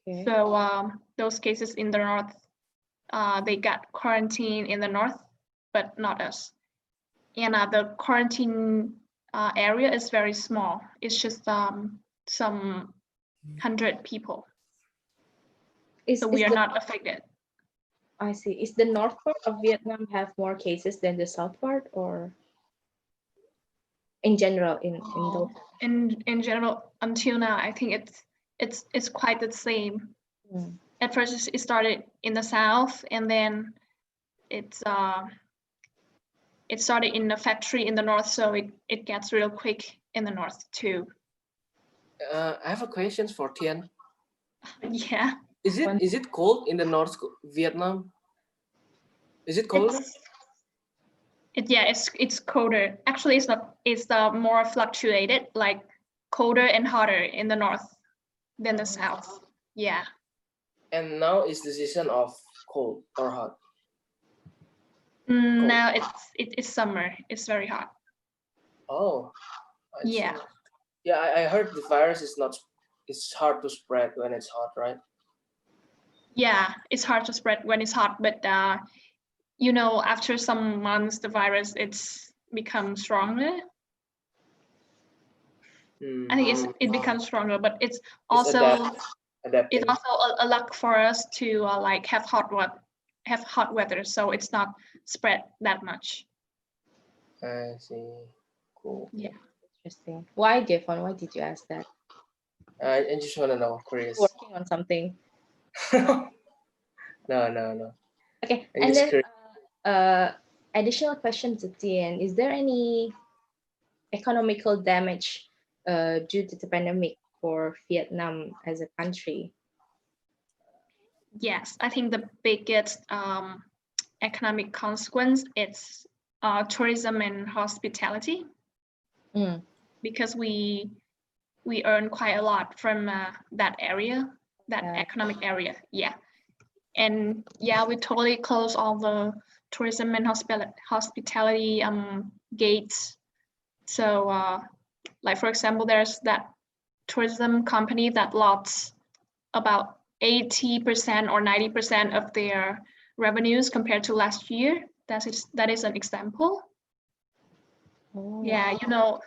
Okay. So those cases in the north, they got quarantine in the north, but not us. And the quarantine area is very small. It's just some 100 people. So we are not affected. I see. Is the north part of Vietnam have more cases than the south part, or in general in general, until now, I think it's quite the same. At first, it started in the south, and then it started in a factory in the north, so it gets real quick in the north too. I have a question for Tian. Yeah. Is it cold in the North Vietnam? Is it colder? It's colder. Actually, it's not. It's more fluctuated, like colder and hotter in the north than the south. Yeah. And now is the season of cold or hot? Now it's summer. It's very hot. Oh. Yeah. Yeah, I heard the virus is not. It's hard to spread when it's hot, right? Yeah, it's hard to spread when it's hot, but you know, after some months, the virus it's becomes stronger. I think it becomes stronger, but it's also a luck for us to like have hot weather, so it's not spread that much. I see. Cool. Yeah. Interesting. Why, Devon? Why did you ask that? I just want to know, curious. Working on something. No. Okay, and then additional question to Tien. Is there any economical damage due to the pandemic for Vietnam as a country? Yes, I think the biggest economic consequence is tourism and hospitality, because we earn quite a lot from that area, that economic area. Yeah. And yeah, we totally close all the tourism and hospitality gates. So like, for example, there's that tourism company that lost about 80% or 90% of their revenues compared to last year. That is an example. Oh. Yeah, you know,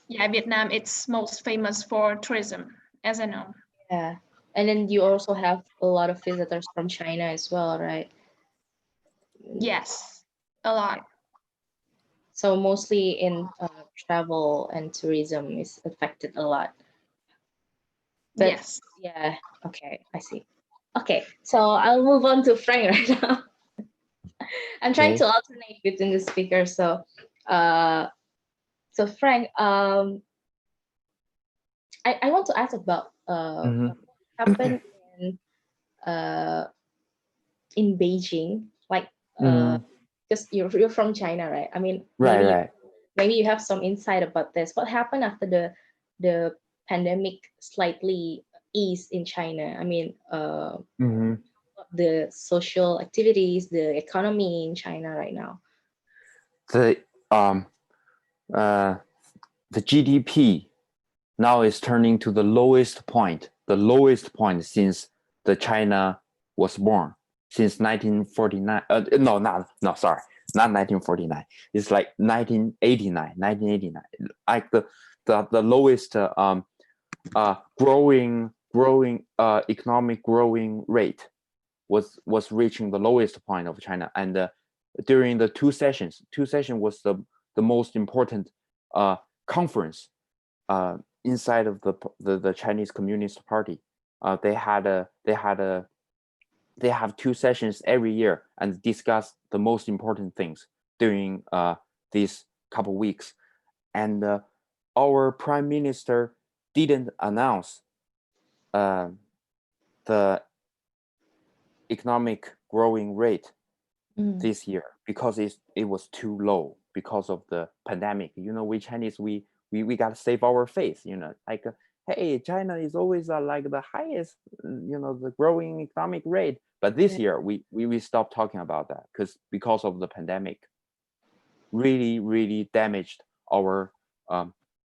yeah, Vietnam, it's most famous for tourism, as I know. Yeah. And then you also have a lot of visitors from China as well, right? Yes, a lot. So mostly in travel and tourism is affected a lot. But yes. Yeah. Okay, I see. Okay, so I'll move on to Frank right now. I'm trying to alternate between the speakers. So So Frank, I want to ask about Mhm. what happened in Beijing, like Mhm. because you're from China, right? I mean, Right, right. maybe you have some insight about this. What happened after the pandemic slightly eased in China? I mean, Mhm. the social activities, the economy in China right now. The uh the GDP now is turning to the lowest point since the China was born, since 1949. No, sorry, not 1949. It's like 1989. Like the lowest growing economic growing rate was reaching the lowest point of China. And during the two sessions was the most important conference inside of the Chinese Communist Party. They have two sessions every year and discuss the most important things during these couple weeks. And our prime minister didn't announce the economic growing rate this year because it was too low because of the pandemic. We Chinese, we gotta save our face. Like, hey, China is always like the highest, the growing economic rate. But this year we stopped talking about that because of the pandemic. Really damaged our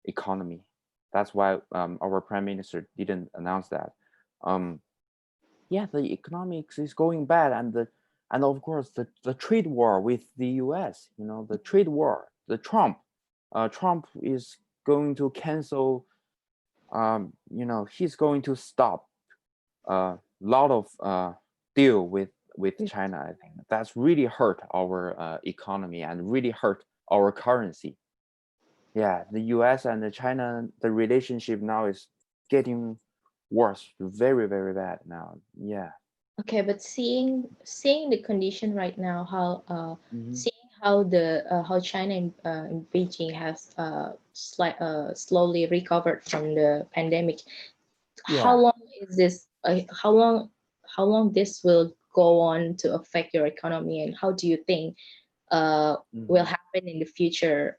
economy. That's why our prime minister didn't announce that. Yeah, the economics is going bad, and of course the trade war with the US, the trade war, the Trump is going to cancel, he's going to stop a lot of deal with China. I think that's really hurt our economy and really hurt our currency. Yeah, the US and the China, the relationship now is getting worse, very bad now. Yeah. Okay, but seeing the condition right now, how Mhm. seeing how the how China in Beijing has slowly recovered from the pandemic, how Yeah. long is this? How long this will go on to affect your economy, and how do you think will Mhm. happen in the future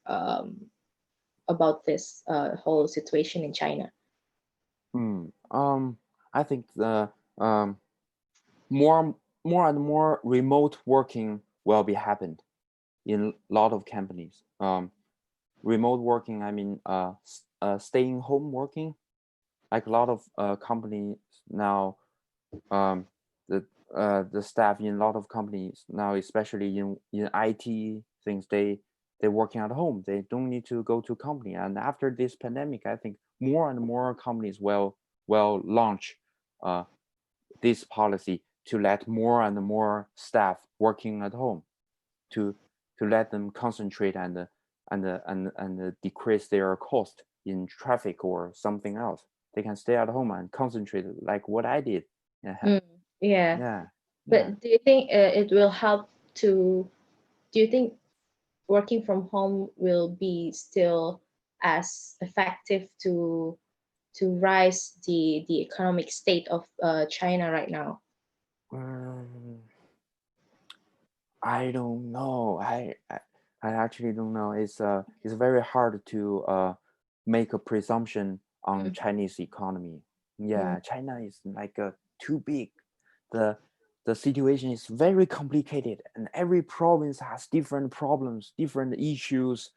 about this whole situation in China? I think the more and more remote working will be happened in a lot of companies. Remote working, I mean, staying home working. Like a lot of companies now, um, the staff in a lot of companies now, especially in IT things, they're working at home. They don't need to go to company. And after this pandemic, I think more and more companies will launch this policy to let more and more staff working at home, to let them concentrate and decrease their cost in traffic or something else. They can stay at home and concentrate like what I did. Yeah. Yeah. Yeah. But do you think it will help to? Do you think working from home will be still as effective to rise the economic state of China right now? I don't know. I actually don't know. It's very hard to make a presumption on Chinese economy. Yeah, China is like too big. The the situation is very complicated, and every province has different problems, different issues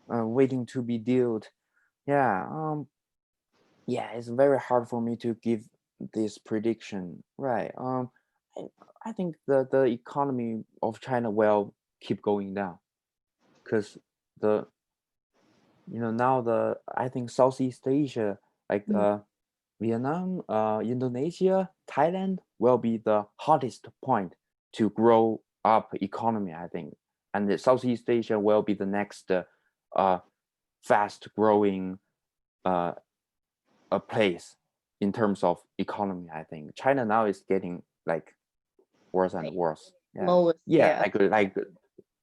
waiting to be dealt. Yeah, yeah, it's very hard for me to give this prediction. Right. I, I think the economy of China will keep going down because the now I think Southeast Asia, like Vietnam, Indonesia, Thailand will be the hottest point to grow up economy, I think. And the Southeast Asia will be the next fast growing a place in terms of economy. I think China now is getting like worse and worse. Yeah, Lowest, yeah, like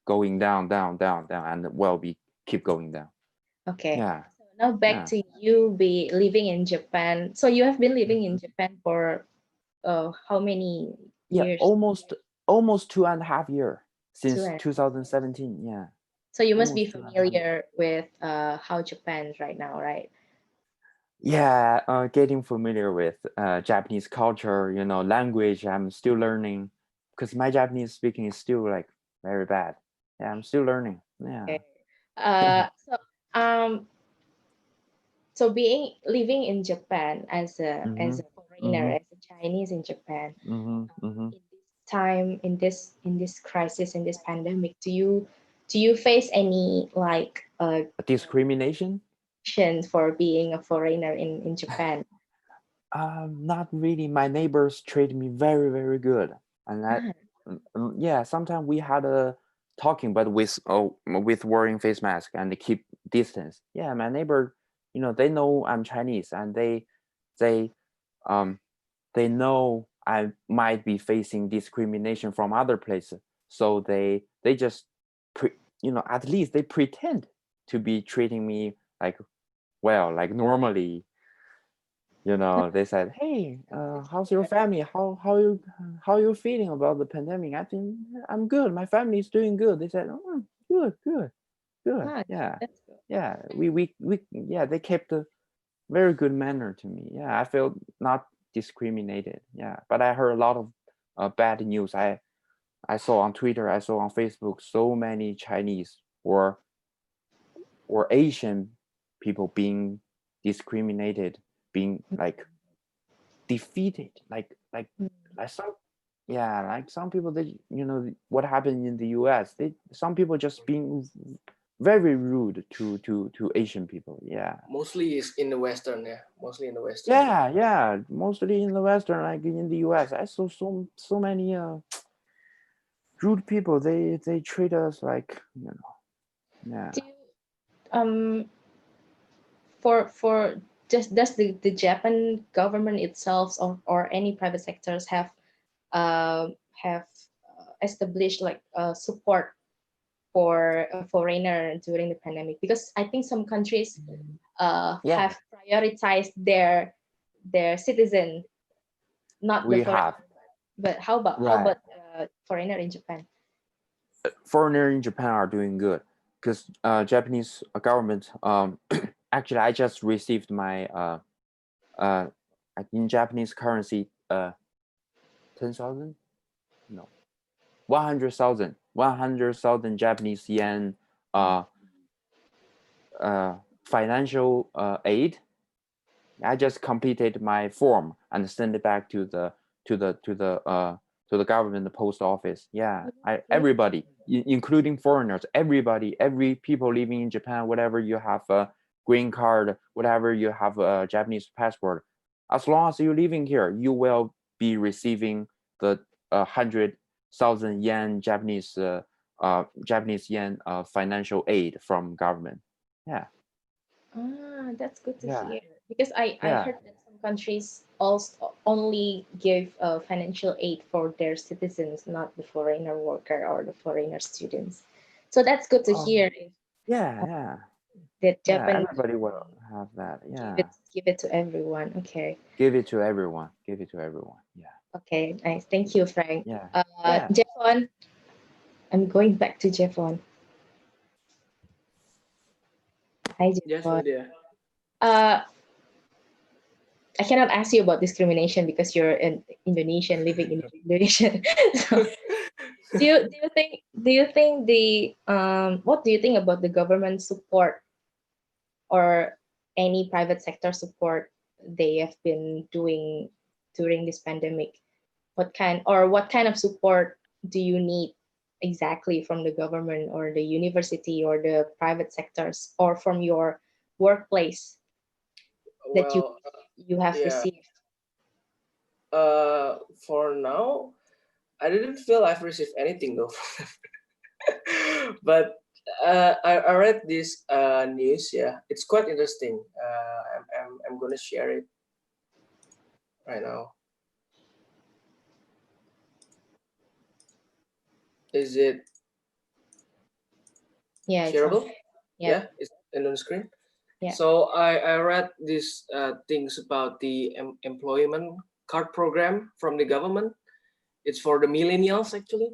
going down, and will be keep going down. Okay. Yeah. So now back to you be living in Japan. So you have been living in Japan for how many years? Almost 2.5 years since 2.5. 2017. Yeah. So you must be almost 2.5 years. familiar with how Japan is right now, right? Yeah, getting familiar with Japanese culture, language. I'm still learning because my Japanese speaking is still like very bad. Yeah, I'm still learning. Yeah. Okay. Um so being living in Japan as a foreigner, as a Chinese in Japan, in this time, in this crisis, in this pandemic, do you face any like Discrimination? for being a foreigner in Japan? Not really. My neighbors treat me very, very good, and yeah. Sometimes we had a talking, but with wearing face mask and keep distance. Yeah, my neighbor, they know I'm Chinese, and they um they know I might be facing discrimination from other places, so they just at least they pretend to be treating me like like normally. They said, "Hey, how's your family? How you feeling about the pandemic?" I think I'm good. My family is doing good. They said, "Oh, good, good, good." Ah, Yeah, that's good. yeah. We yeah. They kept a very good manner to me. Yeah, I felt not discriminated. Yeah, but I heard a lot of bad news. I saw on Twitter. I saw on Facebook so many Chinese or Asian people being discriminated, being like defeated like some people that what happened in the US, some people just being very rude to Asian people. Yeah, Mostly is in the Western, yeah. Mostly in the Western. yeah, mostly in the Western, like in the US. I saw so many rude people. They treat us like yeah. Do you, for does the Japan government itself or any private sectors have established like support for a foreigner during the pandemic? Because I think some countries Yeah, have prioritized their citizen, not the we foreigner. have. But how Right. about foreigner in Japan? Foreigner in Japan are doing good because Japanese government. Actually, I just received my in Japanese currency 10,000, no, 100,000 Japanese yen financial aid. I just completed my form and sent it back to the government, the post office. Yeah, everybody, including foreigners, every people living in Japan, whatever you have a green card, whatever you have a Japanese passport, as long as you're living here, you will be receiving the 100,000 yen Japanese yen financial aid from government. Yeah. That's good to Yeah. hear. Because I Yeah. heard that some countries also only give financial aid for their citizens, not the foreigner worker or the foreigner students. So that's good to hear Yeah. that Yeah, Japan everybody will have that. Yeah. give it to everyone. Okay. Give it to everyone. Give it to everyone. Yeah. Okay, nice. Thank you, Frank. Yeah. Yeah. Jeffon, I'm going back to Jeffon. Hi, Yes, Jeffon. Lydia. I cannot ask you about discrimination because you're an Indonesian living in Indonesia. So, do you think the what do you think about the government support or any private sector support they have been doing during this pandemic? What kind of support do you need exactly from the government or the university or the private sectors or from your workplace that Well, you have yeah. received? For now, I didn't feel I've received anything though. But I read this news. Yeah, it's quite interesting. I'm gonna share it right now. Is it Yeah, it's shareable? yeah. Yeah, it's on the screen. Yeah. So I read these things about the employment card program from the government. It's for the millennials actually,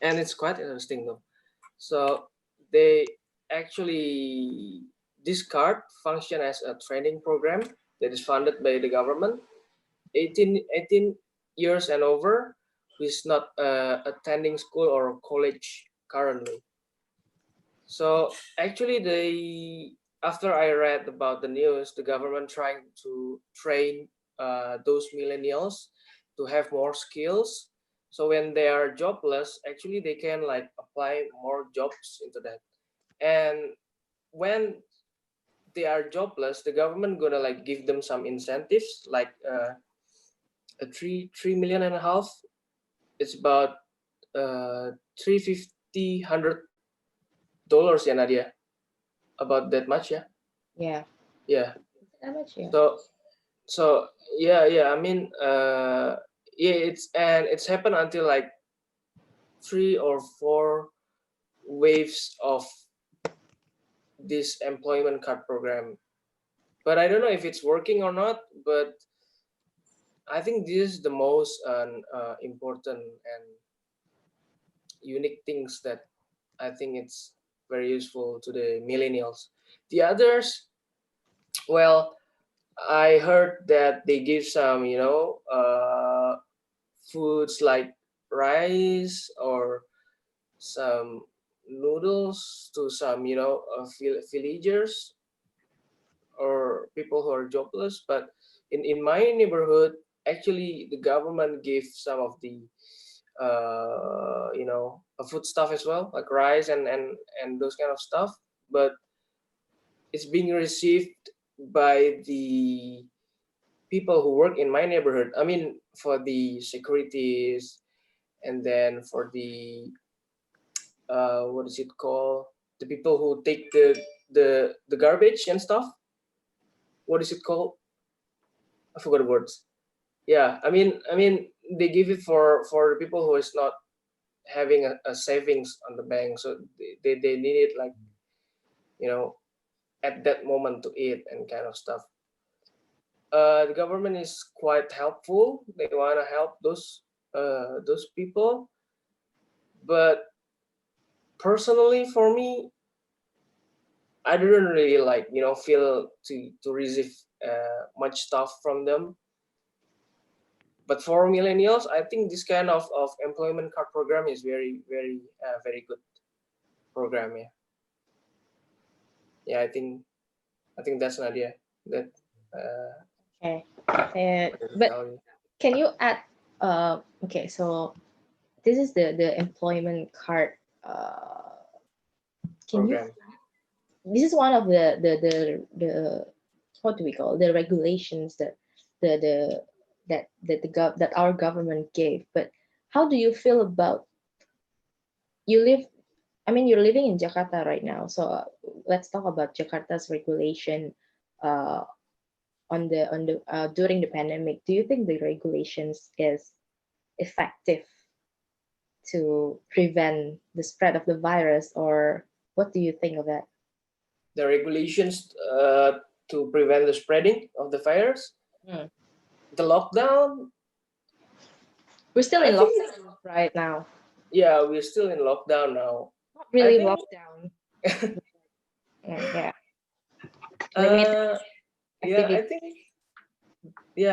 and it's quite interesting though. So they actually, this card function as a training program that is funded by the government. 18 years and over who is not attending school or college currently. So actually, after I read about the news, the government trying to train those millennials to have more skills. So when they are jobless, actually they can like apply more jobs into that. And when they are jobless, the government gonna like give them some incentives, like a 3 million and a half. It's about 350 $100, yeah, Nadia, about that much, yeah. Yeah. Yeah. That much, yeah. So yeah, I mean, yeah, it's happened until like 3 or 4 waves of this employment card program, but I don't know if it's working or not. But I think this is the most important and unique things that I think it's very useful to the millennials. The others, well, I heard that they give some, foods like rice or some noodles to some, villagers or people who are jobless. But in my neighborhood, actually, the government gave some of the, food stuff as well, like rice and those kind of stuff. But it's being received by the people who work in my neighborhood. I mean, for the securities, and then for the what is it called? The people who take the garbage and stuff. What is it called? I forgot the words. Yeah, I mean, they give it for the people who is not having a savings on the bank, so they need it like, at that moment to eat and kind of stuff. The government is quite helpful. They want to help those people. But personally, for me, I didn't really like, feel to receive much stuff from them. But for millennials, I think this kind of employment card program is very, very, very good program. Yeah. Yeah, I think that's an idea that. Okay. I But tell you. can you add? Okay, so this is the employment card. Can you? Program. This is one of the what do we call the regulations that the that our government gave. But how do you feel about you live? I mean, you're living in Jakarta right now, so let's talk about Jakarta's regulation. On the during the pandemic, do you think the regulations is effective to prevent the spread of the virus, or what do you think of that? The regulations to prevent the spreading of the virus. The lockdown. We're still in lockdown right now. Yeah, we're still in lockdown now. Not really think, lockdown. Yeah.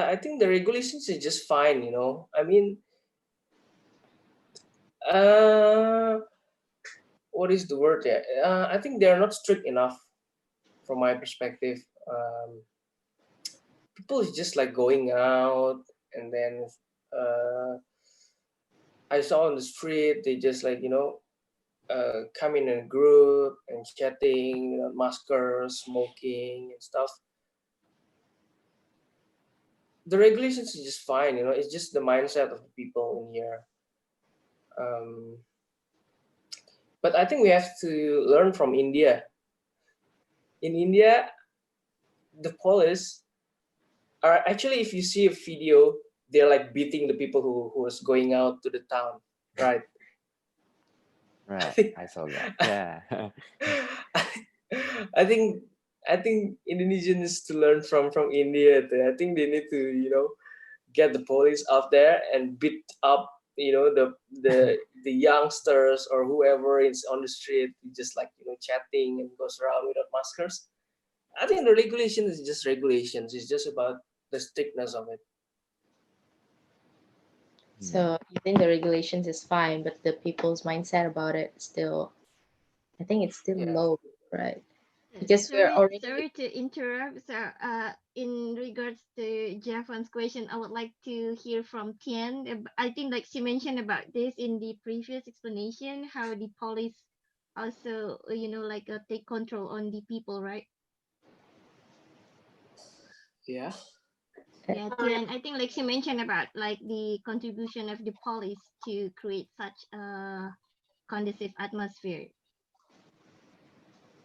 I think the regulations is just fine. I mean, what is the word? Yeah, I think they're not strict enough, from my perspective. People is just like going out, and then I saw on the street they just like come in a group and chatting, maskers, smoking and stuff. The regulations is just fine. It's just the mindset of the people in here. But I think we have to learn from India. In India, the police are actually, if you see a video, they're like beating the people who was going out to the town, right? Right, I saw that. Yeah. I think I think Indonesia needs to learn from India. I think they need to, get the police out there and beat up, the youngsters or whoever is on the street, just like chatting and goes around without maskers. I think the regulation is just regulations. It's just about the strictness of it. So you think the regulations is fine, but the people's mindset about it still, I think it's still Yeah. low, right? Because we're already. Sorry to interrupt. So, in regards to Javan's question, I would like to hear from Tian. I think like she mentioned about this in the previous explanation, how the police also, like take control on the people, right? Yeah. Yeah, Tian. I think like she mentioned about like the contribution of the police to create such a conducive atmosphere,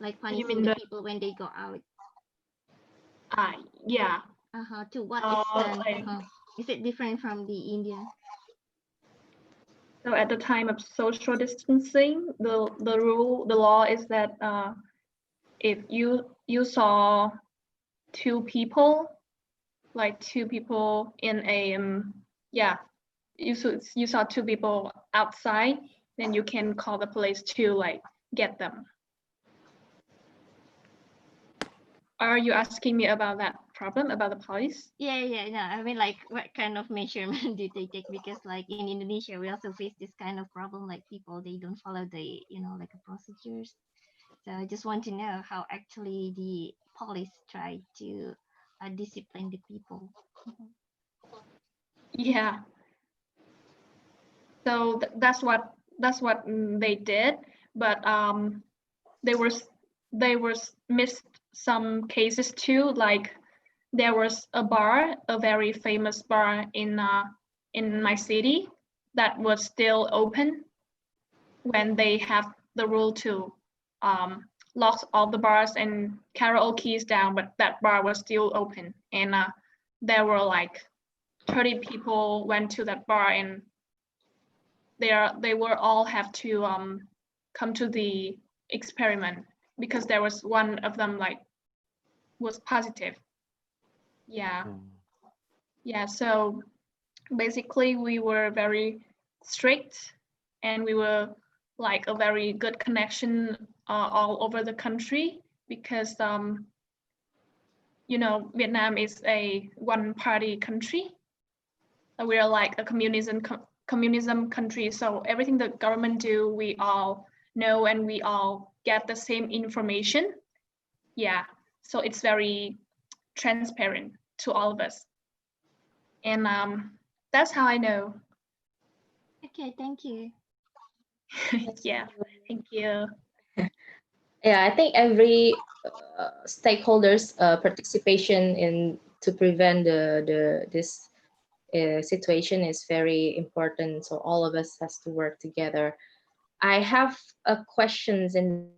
like You punishing mean the the people when they go out. yeah. To what Uh, extent? like- Is it different from the India? So at the time of social distancing, the law is that if you saw two people in a you saw two people outside, then you can call the police to like get them. Are you asking me about that problem about the police? Yeah. No, I mean, like, what kind of measurement do they take? Because, like, in Indonesia, we also face this kind of problem. Like, people they don't follow the, like, procedures. So I just want to know how actually the police try to discipline the people. Yeah. So that's what they did, but they were missed some cases too. Like there was a bar, a very famous bar in my city that was still open when they have the rule to lock all the bars and karaoke's down, but that bar was still open, and there were like 30 people went to that bar, and they were all have to come to the experiment because there was one of them like was positive. Yeah, so basically we were very strict, and we were like a very good connection all over the country because Vietnam is a one party country. We are like a communism country, so everything the government do, we all know and we all get the same information. Yeah, so it's very transparent to all of us, and that's how I know. Okay, thank you. Yeah, thank you. Yeah, I think every stakeholders participation in to prevent this situation is very important. So all of us has to work together. I have questions in the chat.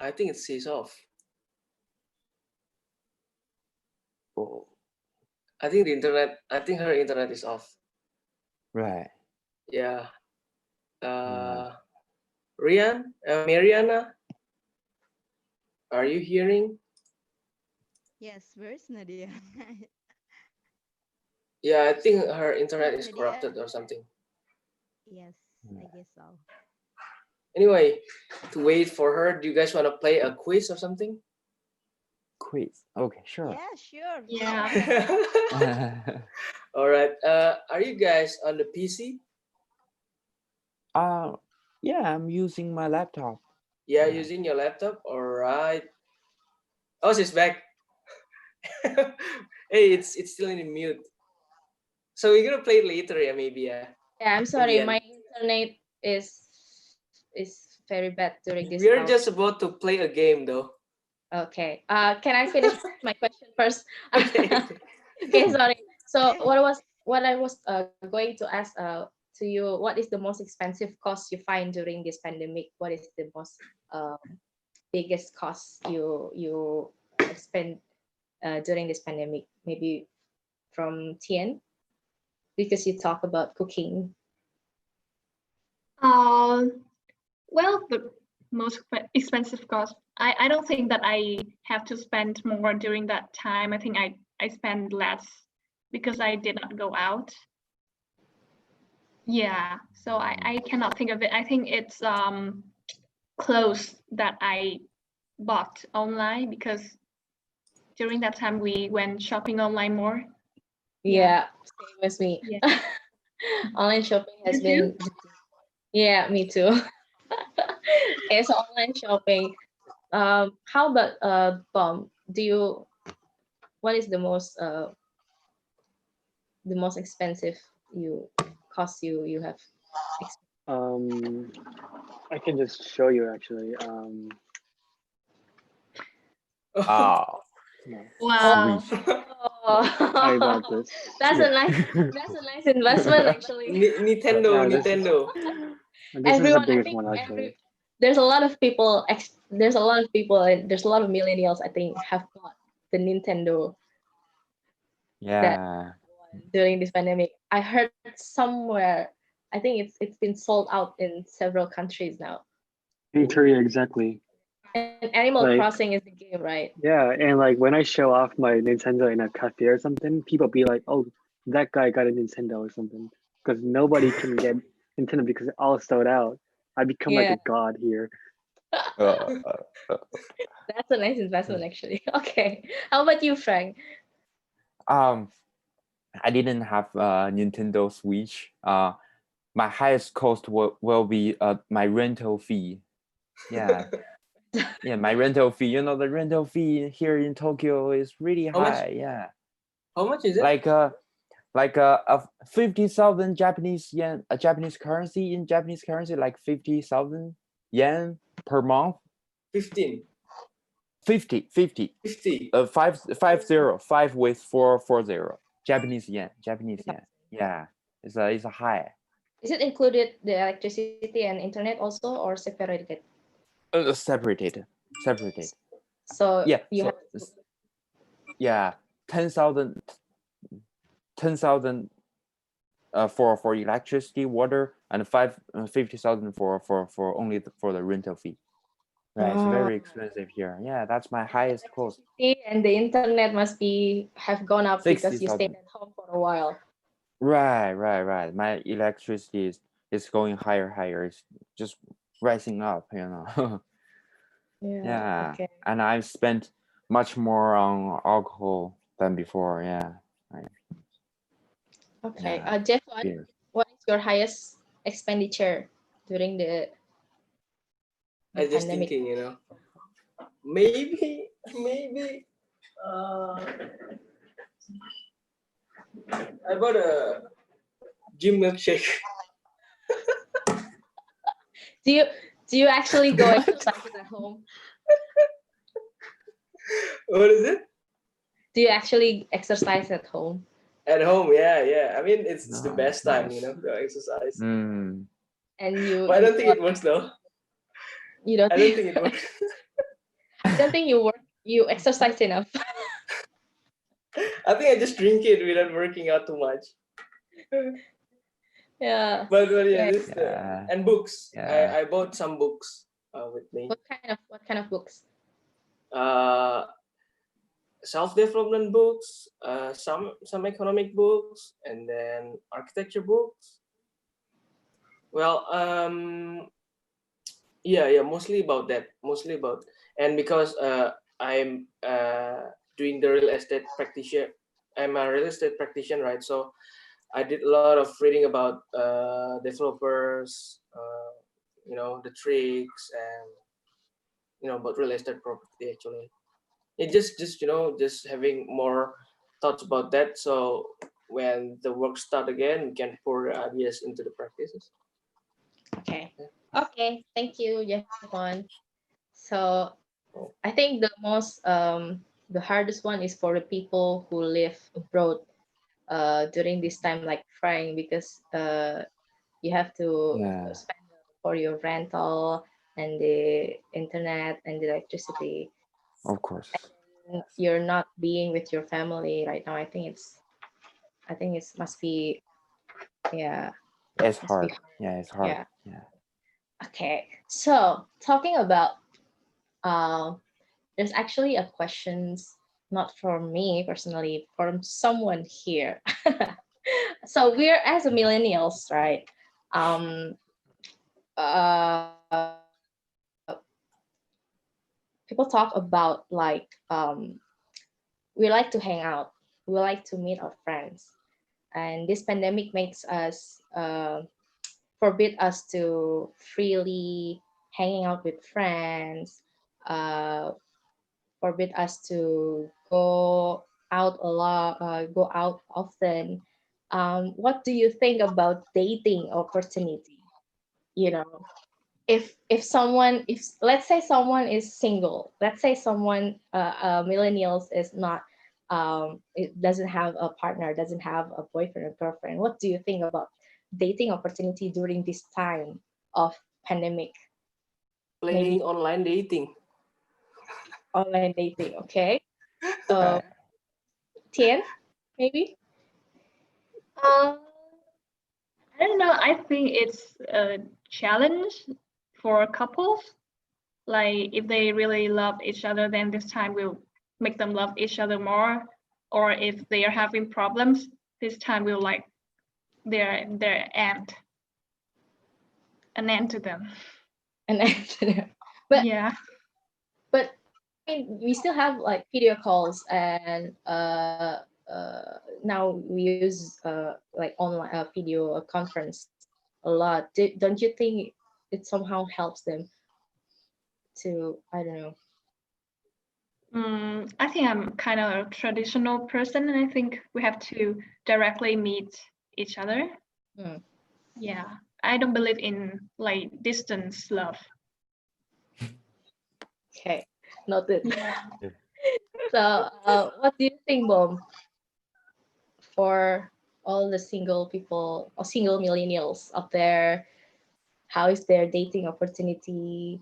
I think it sees off. Oh, I think her internet is off. right. Yeah. Mariana, are you hearing? Yes, where's Nadia? Yeah, I think her internet is Nadia? corrupted or something. Yes, I guess so. Anyway, to wait for her, do you guys want to play a quiz or something? Quiz. Okay, sure. Yeah, sure. Yeah. All right. Are you guys on the PC? Yeah, I'm using my laptop. Yeah, using your laptop. All right. Oh, she's back. Hey, it's still in mute. So we're gonna play it later, yeah, maybe, yeah. Yeah, I'm sorry, my internet is very bad during this. We are just about to play a game, though. Okay. Can I finish my question first? Okay. Okay, sorry. So what I was going to ask to you, what is the most expensive cost you find during this pandemic? What is the most biggest cost you spend during this pandemic? Maybe from Tien, because you talk about cooking. Well, the most expensive cost. I don't think that I have to spend more during that time. I think I spend less because I did not go out. Yeah, so I cannot think of it. I think it's clothes that I bought online because during that time we went shopping online more. Yeah, same as me. Yeah. Online shopping has You been, yeah, me too. Okay, so online shopping. How about Bom? What is the most expensive you have? I can just show you actually. Oh, No, Wow. sweet. I bought Oh, this. that's a nice investment actually. Nintendo, Yeah, this is Nintendo. this is the Everyone, I biggest think one actually. there's a lot of people there's a lot of people and there's a lot of millennials I think have bought the Nintendo Yeah. during this pandemic. I heard somewhere, I think it's been sold out in several countries now. In Korea, exactly. And Animal Like, Crossing is the game, right? yeah, and like when I show off my Nintendo in a cafe or something, people be like, "Oh, that guy got a Nintendo or something," because nobody can get Nintendo because it all sold out. I become like Yeah, a god here. Uh, uh, uh, that's a nice investment actually. Okay, how about you, Frank? um, I didn't have a Nintendo Switch. My highest cost will be my rental fee. Yeah, yeah, my rental fee. You know, the rental fee here in Tokyo is really How much? high. Yeah, How much is it? like a 50,000 Japanese yen, a Japanese currency in Japanese currency, like 50,000 yen per month. 15. 50. 50. 5 with 440 Japanese yen. Yeah, it's a high. Is it included the electricity and internet also, or separated? Separated. So Yeah. you So have yeah, 10,000 for electricity, water, and 50,000 for only for the rental fee. Right, it's very expensive here. Yeah, that's my highest cost. and the internet must have gone up because you stayed 60,000. at home for a while. Right. My electricity is going higher. It's just rising up, you know. Yeah. Okay. And I've spent much more on alcohol than before. Yeah. Okay. Yeah. Jeff, Beer. what is your highest expenditure during the I just pandemic? thinking, maybe, I bought a gym milkshake. Do you actually go exercise at home? What is it? Do you actually exercise at home? At home, yeah. I mean, it's the best time, Nice. to exercise. And But I don't think it works though. You don't I don't think it works. I don't think you exercise enough. I think I just drink it without working out too much. Yeah. But yeah, Yeah. and books. Yeah. I bought some books with me. What kind of books? Self-development books, some economic books, and then architecture books. Well, yeah, mostly about that. And because I'm doing the real estate practitioner. I'm a real estate practitioner, right? So I did a lot of reading about developers, the tricks, and about real estate property actually. It just having more thoughts about that. So when the work start again, we can pour ideas into the practices. Okay. Okay. Thank you, Jeffon. So I think the hardest one is for the people who live abroad during this time, like Frank, because you have to Yeah. spend for your rental and the internet and the electricity. Of course. And you're not being with your family right now. I think it must be, yeah. It's Must be hard. hard. Yeah, it's hard. Yeah. Yeah. Okay. So talking about there's actually a questions not from me personally, from someone here. So we're as a millennials, right? Um, uh, People talk about like we like to hang out, we like to meet our friends, and this pandemic makes us forbid us to freely hanging out with friends, uh, forbid us to go out a lot, go out often. What do you think about dating opportunity? You know, if someone, if let's say someone is single, let's say someone millennials is not, it doesn't have a partner, doesn't have a boyfriend or girlfriend. What do you think about dating opportunity during this time of pandemic? Playing Maybe online dating. online dating. Okay. So Tien, maybe. Um, I don't know. I think it's a challenge for couples. Like if they really love each other, then this time will make them love each other more. Or if they are having problems, this time will like their end, an end to them. And then, but Yeah. but I mean, we still have like video calls, and now we use like online video conference a lot. Don't you think it somehow helps them to, I don't know? I think I'm kind of a traditional person, and I think we have to directly meet each other. Hmm. Yeah, I don't believe in like distance love. Okay, noted. Yeah. So, what do you think, Bom, for all the single people or single millennials out there? How is their dating opportunity?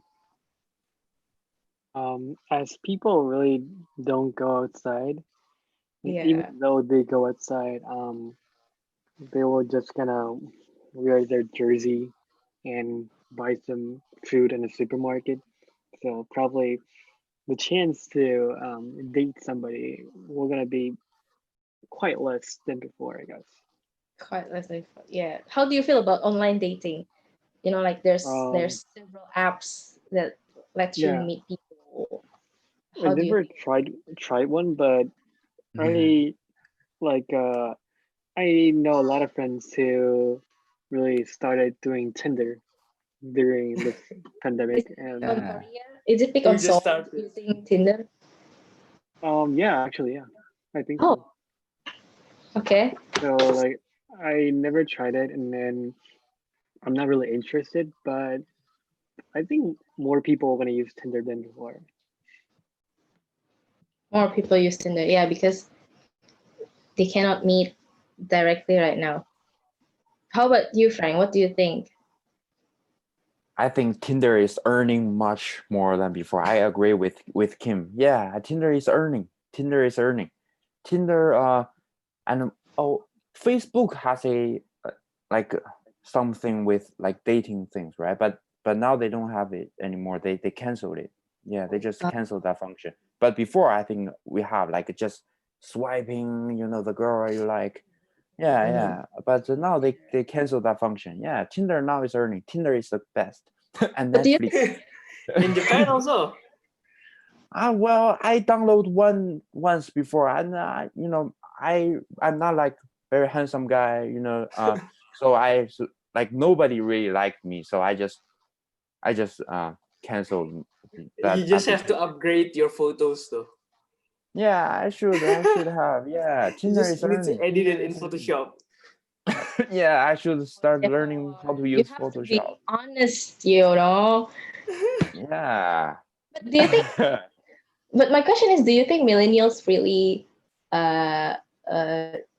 As people really don't go outside, even Yeah, though they go outside, they will just kind of wear their jersey and buy some food in a supermarket. So probably the chance to date somebody will gonna be quite less than before, I guess. quite less than, yeah. How do you feel about online dating? You know, like Um, there's several apps that let you yeah, meet people. I How do you never think? tried one, but I like I know a lot of friends who really started doing Tinder during this Is pandemic, it big and on Yeah. Korea? Is it big We on just Seoul started. using Tinder? yeah, actually, yeah, I think Oh, so. okay. So like I never tried it, and then I'm not really interested, but I think more people are gonna use Tinder than before. More people use Tinder, yeah, because they cannot meet directly right now. How about you, Frank? What do you think? I think Tinder is earning much more than before. I agree with Kim. Yeah, Tinder is earning. Tinder is earning. Tinder and oh, Facebook has a like something with like dating things, right? But now they don't have it anymore. They canceled it. Yeah, they just canceled that function. But before, I think we have like just swiping, you know, the girl you like. Yeah, yeah. But now they canceled that function. Yeah, Tinder now is earning. Tinder is the best. And But do you Netflix. In Japan also. Well, I download one once before, and you know, I'm not like very handsome guy, you know. So like nobody really liked me, so I just canceled You that just have to application. upgrade your photos though. Yeah, I should have. Yeah, You Tinder just is need to earning. edit Tinder it in is earning. Photoshop. Yeah, I should start Yeah, learning how to you use have to be Photoshop. honest, you know. Yeah. But do you think? But my question is, do you think millennials really? Uh,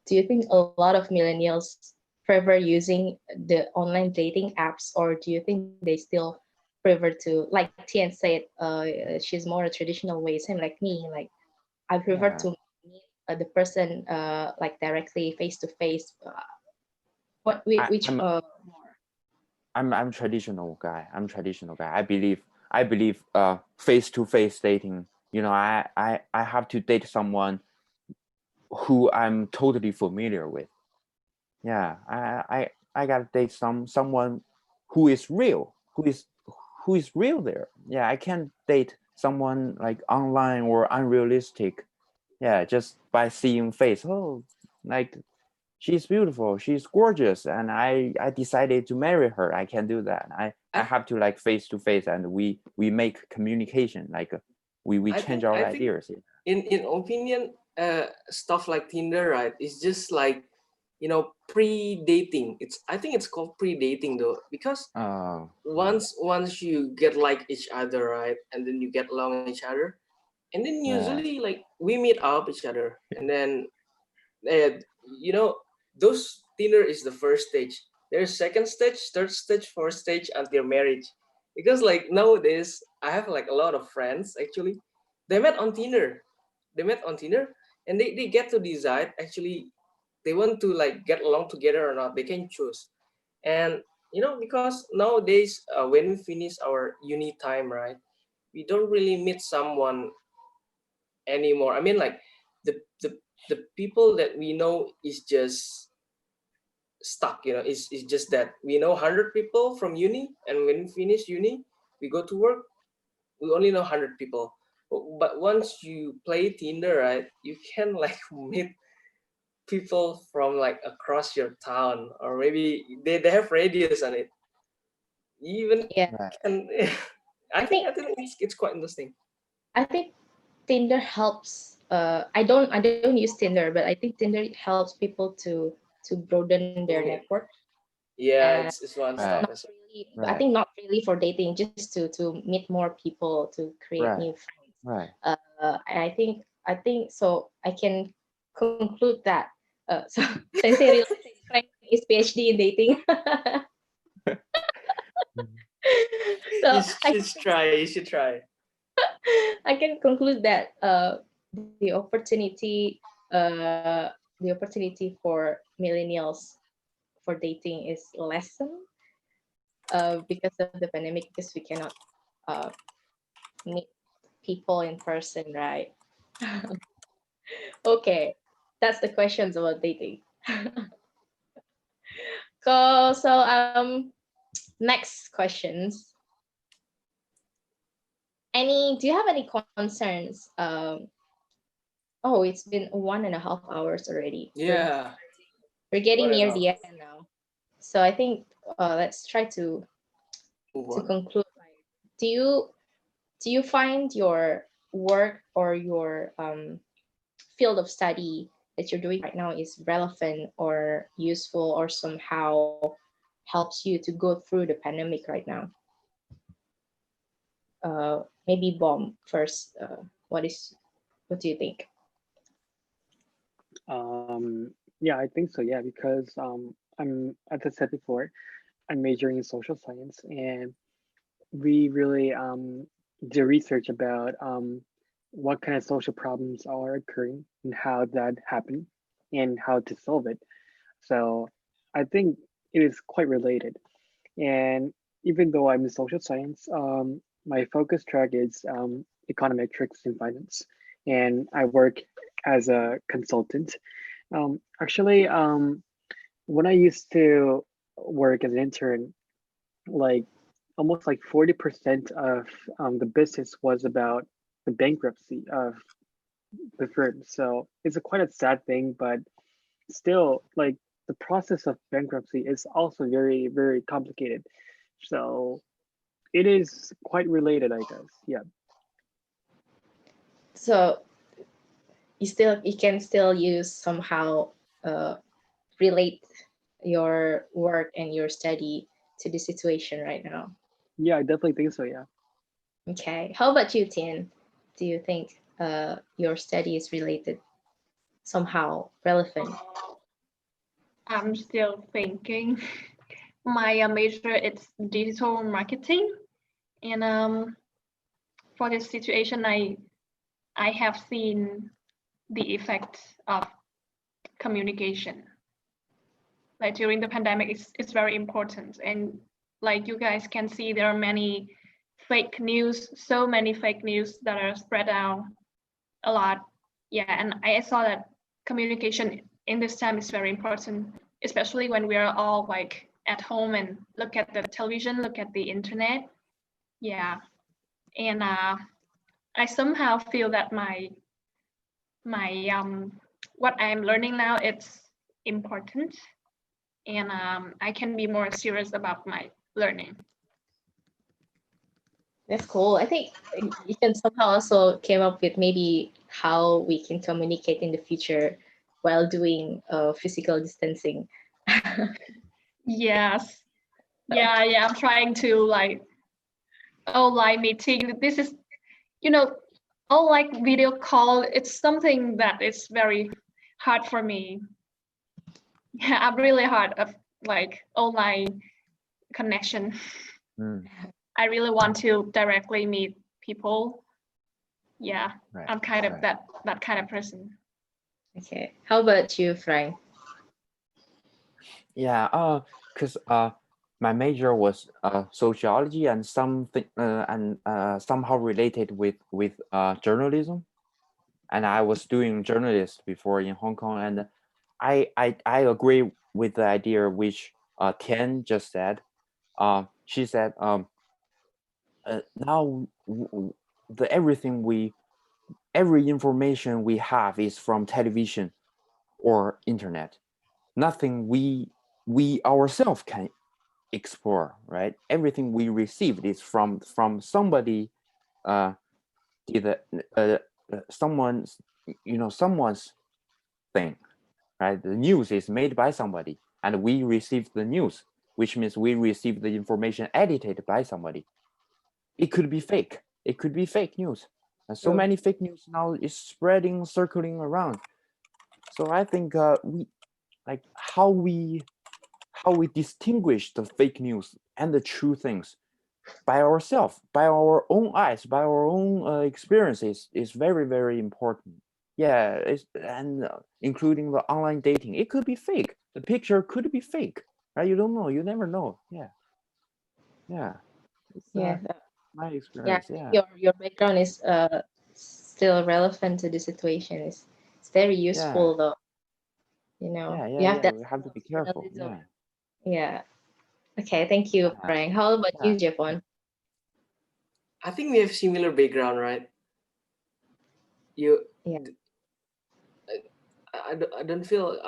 do you think a lot of millennials prefer using the online dating apps, or do you think they still prefer to, like Tian said, she's more a traditional way, same like me. Like I prefer Yeah. to meet the person like directly face to face. What I, which I'm I'm traditional guy. I'm traditional guy. I believe face-to-face dating. You know, I have to date someone who I'm totally familiar with. Yeah, I gotta date someone who is real, who is real there. Yeah, I can't date someone like online or unrealistic. Yeah, just by seeing face. Oh, like she's beautiful, she's gorgeous, and I decided to marry her. I can't do that. I have to like face to face, and we make communication like we change our I think ideas. in opinion, stuff like Tinder, right, is just like, you know, pre-dating. I think it's called pre-dating though, because Oh, once you get like each other, right, and then you get along with each other, and then right, usually like we meet up each other, and then you know, those Tinder is the first stage. There's second stage, third stage, fourth stage until marriage. Because like nowadays, I have like a lot of friends actually. They met on Tinder. They met on Tinder, and they get to decide actually they want to like get along together or not. They can choose. And you know, because nowadays when we finish our uni time, right, we don't really meet someone anymore. I mean, like the the the people that we know is just stuck. You know, it's just that we know 100 people from uni, and when we finish uni, we go to work. We only know 100 people. But once you play Tinder, right, you can like meet people from like across your town, or maybe they have radius on it. You even Yeah, right, can. I think I think it's quite interesting. I think Tinder helps. I don't use Tinder, but I think Tinder helps people to broaden their Mhm. network. Yeah, And it's one right, stop not as well. really, I right, think not really for dating, just to meet more people, to create right, new friends. right. I think so. I can conclude that. So since I realized that Frank is PhD in dating, so You should try. I can conclude that uh, the opportunity for millennials for dating is lessened because of the pandemic, because we cannot uh, meet people in person, right? Okay, that's the questions about dating. So next questions. Do you have any concerns? Oh, it's been 1.5 hours already. Yeah. We're getting What near enough? the end now. So I think let's try Move to on. conclude. Like, do you find your work or your field of study that you're doing right now is relevant or useful or somehow helps you to go through the pandemic right now? Maybe Bomb first. What do you think? Yeah, I think so. Yeah, because as I said before, I'm majoring in social science, and we really do research about what kind of social problems are occurring and how that happened and how to solve it. So I think it is quite related. And even though I'm in social science, my focus track is econometrics and finance, and I work as a consultant. Actually, when I used to work as an intern, like almost like 40% of the business was about the bankruptcy of the firm. So it's a quite a sad thing, but still, like the process of bankruptcy is also very, very complicated. So it is quite related, I guess. Yeah. So you can still use somehow uh, relate your work and your study to the situation right now. Yeah, I definitely think so. Yeah. Okay. How about you, Tien? Do you think your study is related somehow relevant? I'm still thinking. My major is digital marketing, and for this situation, I have seen the effect of communication. Like during the pandemic, it's very important, and like you guys can see, there are many fake news, so many fake news that are spread out a lot. Yeah, and I saw that communication in this time is very important, especially when we are all like at home and look at the television, look at the internet. Yeah, and I somehow feel that my what I'm learning now, it's important, and I can be more serious about my learning. That's cool. I think you can somehow also came up with maybe how we can communicate in the future while doing physical distancing. Yes. Yeah, I'm trying to like online meeting. This is, you know, all like video call. It's something that is very hard for me. Yeah, I'm really hard of like online connection. Mm, I really want to directly meet people. Yeah, right, I'm kind of right. that kind of person. Okay. How about you, Frank? Yeah, because my major was sociology and something somehow related with journalism, and I was doing journalist before in Hong Kong, and I agree with the idea which Tian just said. She said now the every information we have is from television or internet. Nothing we ourselves can explore, right? Everything we received is from somebody, either someone's someone's thing, right? The news is made by somebody, and we receive the news, which means we receive the information edited by somebody. It could be fake. It could be fake news. And so many fake news now is spreading, circling around. So I think we like how we distinguish the fake news and the true things by ourselves, by our own eyes, by our own experiences is very, very important. Yeah, and including the online dating, it could be fake. The picture could be fake, right? You don't know. You never know. Yeah, yeah. It's Yeah. my Yeah, experience. I think Yeah, your background is still relevant to the situation. It's very yeah, useful though. You know, you have yeah. that We have to skill be of careful. journalism. Yeah, Yeah. Okay, thank you, yeah, Frank. How about yeah. you, Japon? I think we have similar background, right? You, Yeah. I don't feel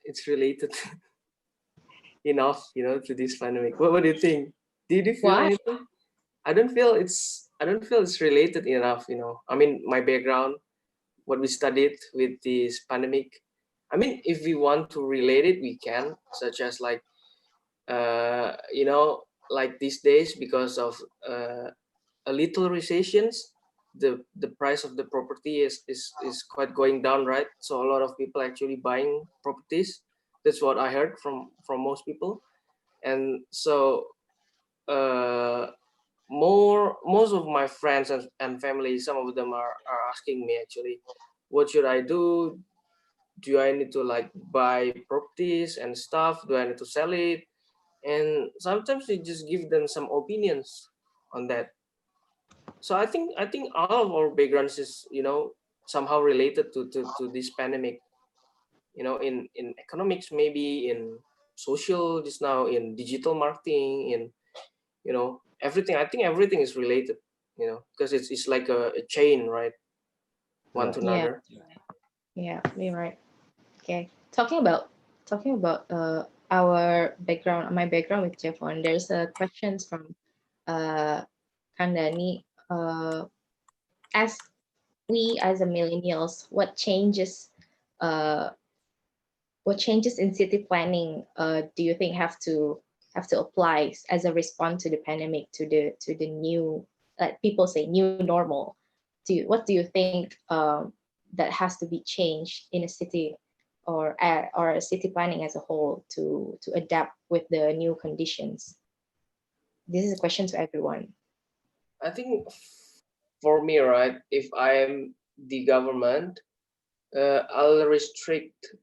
it's related enough, to this pandemic. What do you think? Did you feel Why? anything? I don't feel it's related enough. I mean, my background, what we studied with this pandemic. I mean, if we want to relate it, we can, such as like, like these days, because of a little recessions, the price of the property is quite going down, right? So a lot of people actually buying properties. That's what I heard from most people. And so most of my friends and family, some of them are asking me actually, what should I do? Do I need to like buy properties and stuff? Do I need to sell it? And sometimes we just give them some opinions on that. So I think all of our backgrounds is somehow related to this pandemic. In economics, maybe in social, just now in digital marketing, in everything. I think everything is related. Because it's like a chain, right? One to Right. Yeah. another. Yeah, you're right. Okay. Talking about our background, my background with Japon, there's a questions from Kandani. As we as a millennials, uh what changes in city planning do you think have to apply as a response to the pandemic, to the new, people say, new normal? What do you think that has to be changed in a city, or a city planning as a whole, to adapt with the new conditions? This is a question to everyone. I think for me, right, if I am the government, I'll restrict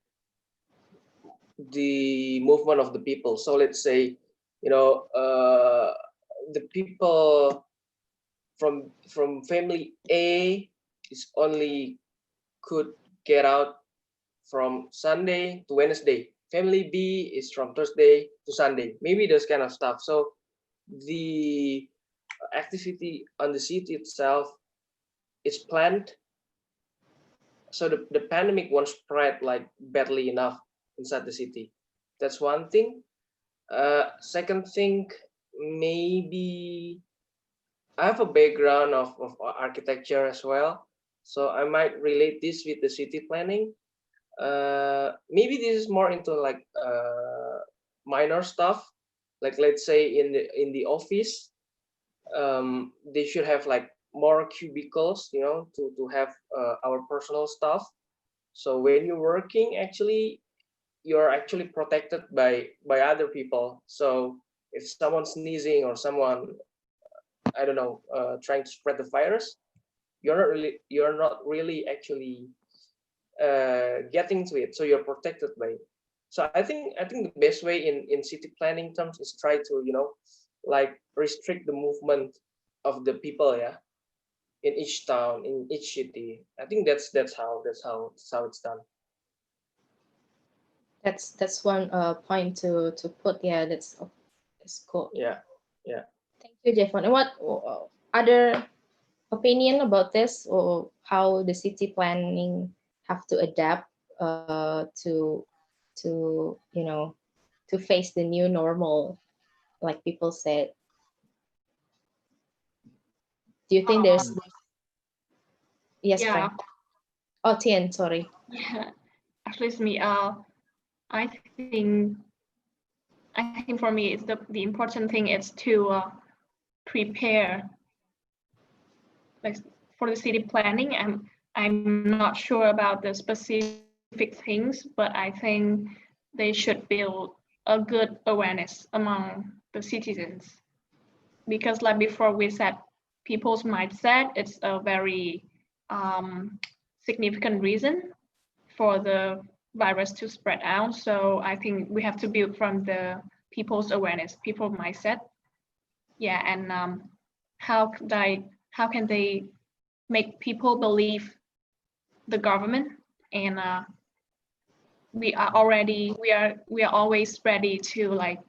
the movement of the people. So let's say the people from family A is only could get out from Sunday to Wednesday. Family B is from Thursday to Sunday. Maybe those kind of stuff. So the activity on the city itself is planned, so the pandemic won't spread like badly enough inside the city. That's one thing. Second thing, maybe I have a background of architecture as well, so I might relate this with the city planning. Maybe this is more into like minor stuff, like let's say in the office, they should have like more cubicles, to have our personal stuff. So when you're working, actually, you're actually protected by other people. So if someone's sneezing or someone, I don't know, trying to spread the virus, you're not really actually getting to it. So you're protected by it. So I think the best way in city planning terms is try to like restrict the movement of the people, yeah, in each town, in each city. I think that's how it's done. That's one point to put. Yeah, that's cool. Yeah, yeah. Thank you, Jeffon. And what other opinion about this, or how the city planning have to adapt to to face the new normal, like people said? Do you think there's yes, Yeah. Frank? Oh, Tien, sorry. Yeah, actually, it's me. I think I think for me, it's the important thing is to prepare, like for the city planning. I'm not sure about the specific things, but I think they should build a good awareness among the citizens, because like before we said, people's mindset, it's a very significant reason for the virus to spread out. So I think we have to build from the people's awareness, people mindset. Yeah, and how can they make people believe the government, and we are always ready to like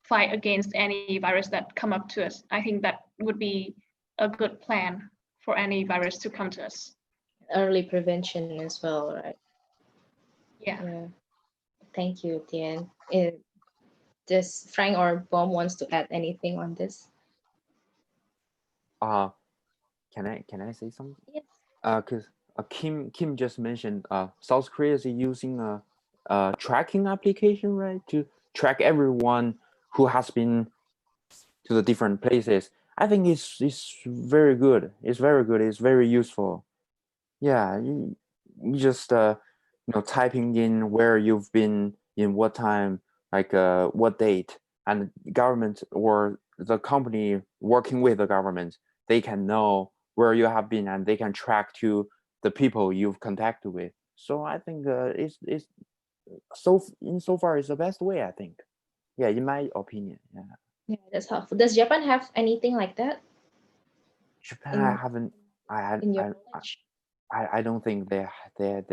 fight against any virus that come up to us. I think that would be a good plan for any virus to come to us. Early prevention as well, right? Yeah. Thank you, Tien. Does Frank or Bom wants to add anything on this? Can I say something? Yes. Because Kim just mentioned South Korea is using a tracking application, right, to track everyone who has been to the different places. I think it's very good. It's very good. It's very useful. Yeah, you just typing in where you've been in what time, like what date, and government or the company working with the government, they can know where you have been and they can track to the people you've contacted with. So I think it's so far it's the best way, I think. Yeah, in my opinion. Yeah. Yeah, that's helpful. Does Japan have anything like that Japan, I haven't. in your knowledge? I don't think they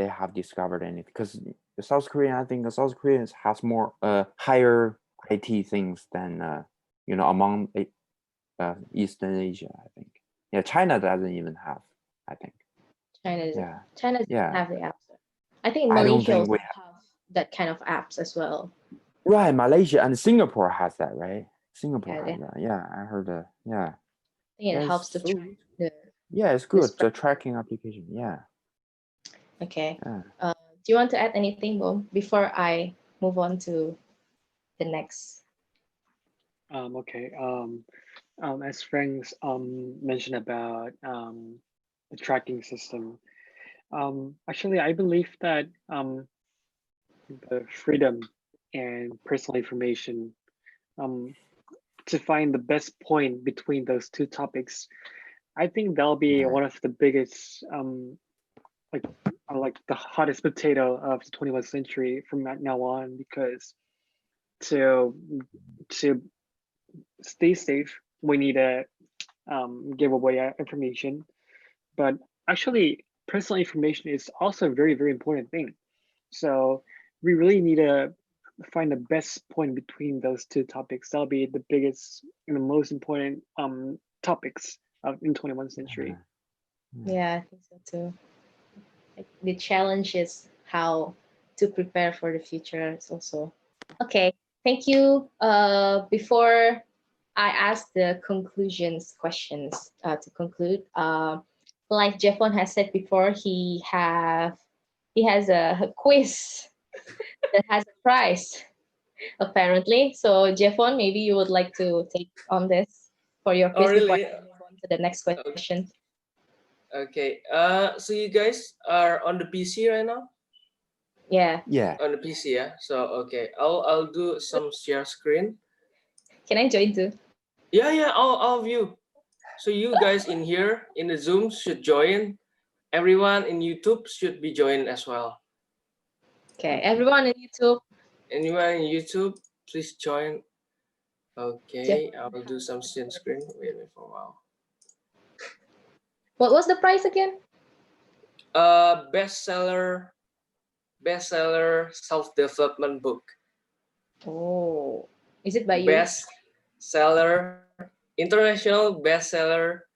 have discovered anything, because South Korea, I think the South Koreans has more higher IT things than among Eastern Asia, I think. Yeah, China doesn't even have, I think. China Yeah. doesn't have the apps. I think I don't Malaysia think also we have that kind of apps as well. Right, Malaysia and Singapore has that, right? Singapore Yeah, has that. Yeah, I heard that. Yeah. I think it That's helps to so- track the Yeah, it's good. The spread. tracking application. Yeah. Okay. Yeah. Do you want to add anything, Bo, before I move on to the next? Okay. As Frank's mentioned about the tracking system, actually, I believe that the freedom and personal information, to find the best point between those two topics, I think that'll be one of the biggest, like the hottest potato of the 21st century from now on, because to stay safe. We need to give away our information, but actually, personal information is also a very, very important thing. So we really need to find the best point between those two topics. That'll be the biggest and the most important topics in 21st century. Yeah, I think so too. Like, the challenge is how to prepare for the future. It's also okay. Thank you. Before I ask the conclusions questions to conclude, like Jeffon has said before, he has a quiz that has a prize apparently. So Jeffon, maybe you would like to take on this for your Oh, quiz before really? I move on to the next question. Okay. So you guys are on the PC right now? Yeah. Yeah. On the PC, yeah. So okay, I'll do some share screen. Can I join too? Yeah, all of you. So you guys in here in the Zoom should join. Everyone in YouTube should be joined as well. Okay, everyone on YouTube. Anyone in YouTube, please join. Okay, Jeffon, I will do some share screen. Wait for a while. what was the price again? Bestseller self-development book. Oh, is it by you? Bestseller, international bestseller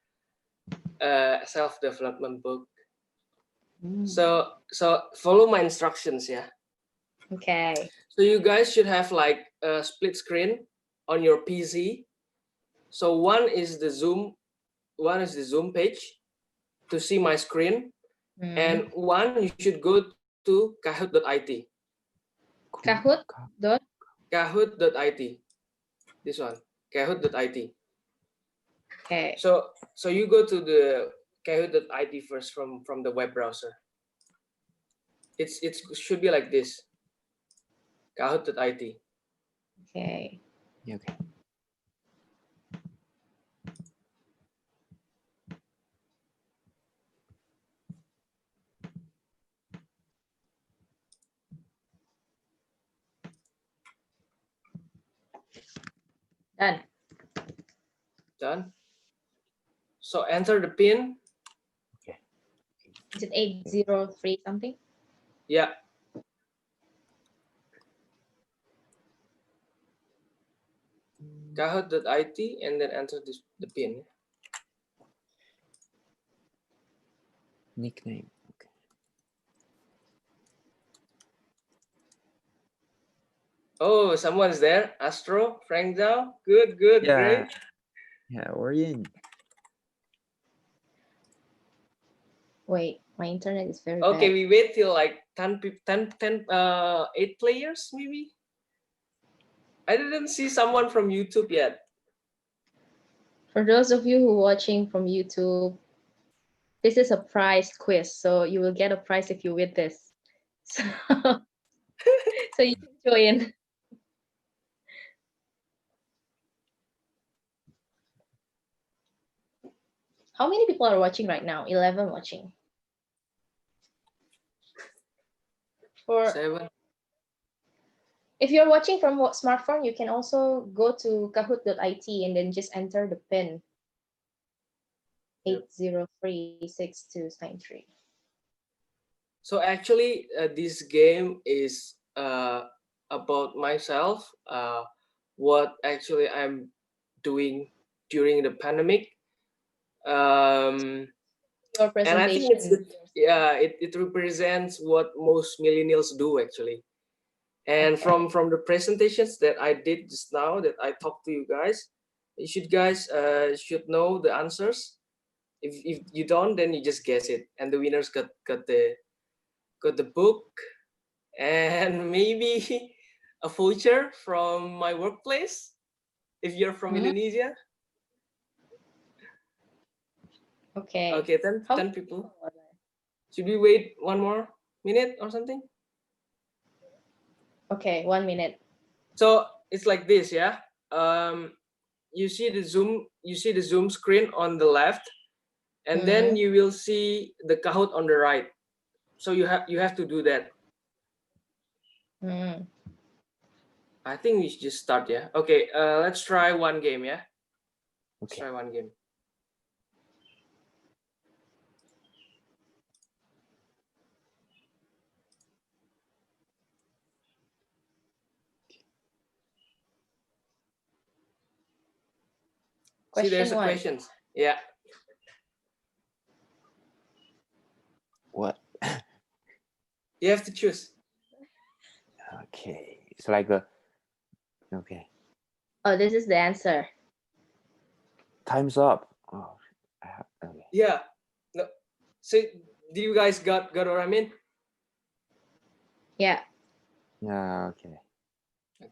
self-development book. So follow my instructions, yeah. Okay. So you guys should have like a split screen on your PC. So one is the Zoom page to see my screen, and one you should go to kahoot.it. Kahoot. Kahoot.it. This one, kahoot.it. Okay. So you go to the kahoot.it first from the web browser. It should be like this. Kahoot.it. Okay. Okay. Done. Done. So enter the pin. Okay. Is it 803 something? Yeah. Kahoot.it and then enter the pin. Nickname. Okay. Oh, someone's there. Astro, Frank Zhao. Good, great. Yeah, we're in. Wait, my internet is very Okay, bad. we wait till like 8 players maybe. I didn't see someone from YouTube yet. For those of you who are watching from YouTube, this is a prize quiz, so you will get a prize if you win this. So, so you can join. How many people are watching right now? 11 watching. For 7. if you're watching from what smartphone, you can also go to kahoot.it and then just enter the pin 8036293. So actually, this game is about myself. What actually I'm doing during the pandemic. Your And I think presentation. it represents what most millennials do actually. And Okay. from the presentations that I did just now, that I talked to you guys should know the answers. If you don't, then you just guess it, and the winners got the book and maybe a voucher from my workplace if you're from Indonesia. Okay. Okay, 10 people. Should we wait 1 more minute or something? Okay, 1 minute. So it's like this, yeah. You see the Zoom screen on the left, and then you will see the Kahoot on the right. So you have to do that. I think we should just start, yeah. Okay, let's try one game, yeah. Let's Okay. try one game. See, there's a Question 1. questions. Yeah. What? You have to choose. Okay. It's like a. Okay. Oh, this is the answer. Time's up. Oh. Okay. Yeah. No. So, do you guys got what I mean? Yeah. Yeah. Okay.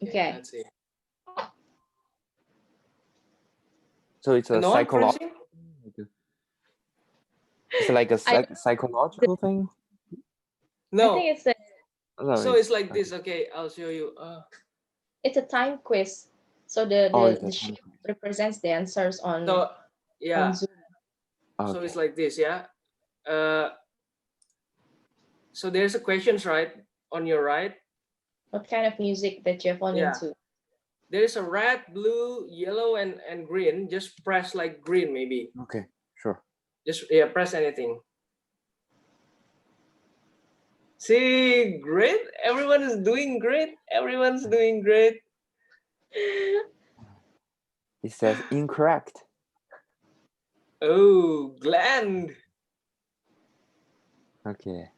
Okay. Let's see. So it's a No one psychological. pressing? It's like a I- psychological thing. I No. think it's a So it's like this. Okay, I'll show you. it's a time quiz. So the Oh, it's a the time shape represents the answers on So yeah. Zoom. So Okay. it's like this, yeah. So there's a questions right on your right. What kind of music that you're falling Yeah. into? There is a red, blue, yellow, and green. Just press like green, maybe. Okay. Sure. Just press anything. See, great. Everyone is doing great. Everyone's doing great. It says incorrect. Oh, gland. Okay.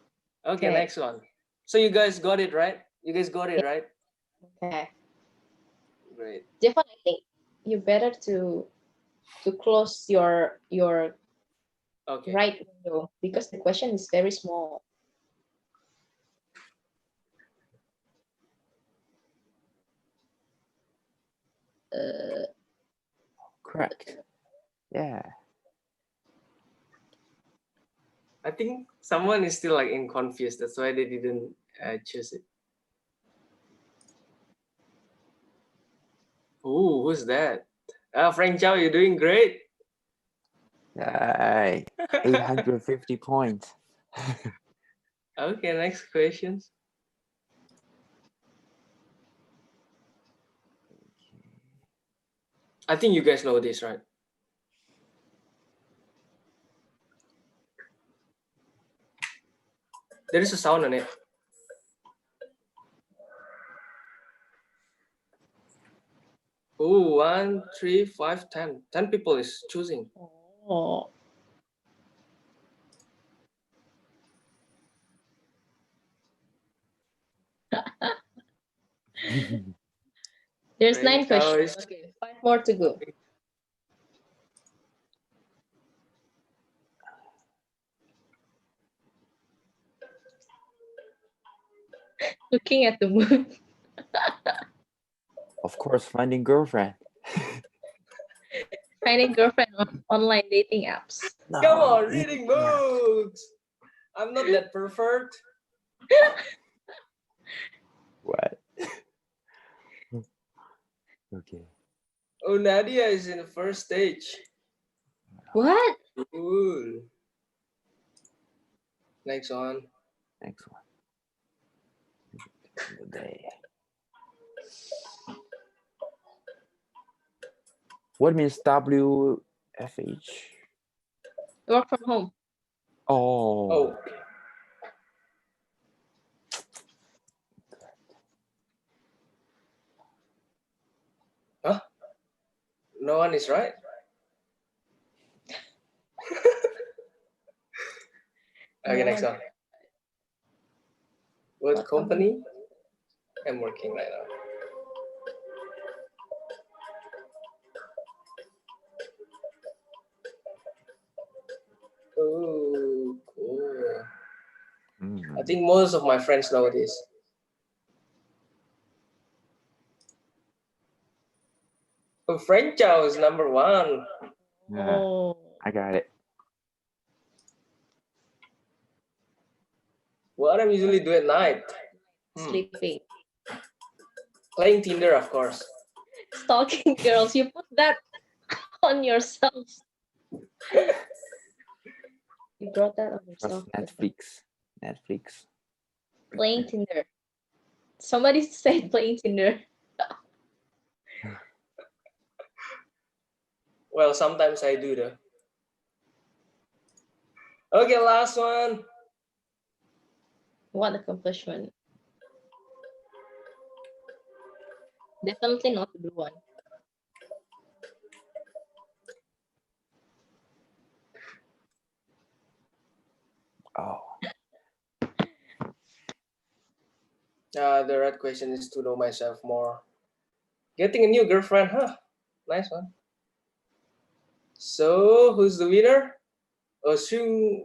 Okay, Okay. next one. So you guys got it right? You guys got it right? Okay. Great. Stefan, I think you better to close your Okay. right window because the question is very small. Correct. Yeah. I think someone is still like in confused. That's why they didn't choose it. Ooh, who's that? Frank Chow, you're doing great. Yay. 850 points. Okay, next questions. I think you guys know this, right? There is a sound on it. Oh, 1, 3, 5, 10. 10 people is choosing. Oh. There's Frank 9 Chow questions. is- Okay, 5 more to go. Looking at the moon. Of course, finding girlfriend. Finding girlfriend on online dating apps. No, Come on, yeah. reading books. I'm not that pervert. What? Okay. Oh, Nadia is in the first stage. What? Cool. Next one. Next one. The day. What means WFH? Work from home. Oh. Oh. Huh? No one is right. Okay, No next one- one. What What company? I'm working right now. Oh, cool. I think most of my friends know this. Oh, Frank Chow is number 1. Yeah, Oh. I got it. What I usually do at night? Sleeping. Playing Tinder, of course. Stalking girls. You put that on yourself. You brought that on Plus yourself. Netflix. Playing Tinder. Somebody said playing Tinder. Well, sometimes I do though. Okay, last one. What accomplishment? Definitely not the blue one. Oh. The right question is to know myself more. Getting a new girlfriend, huh? Nice one. So, who's the winner? Oh, Sung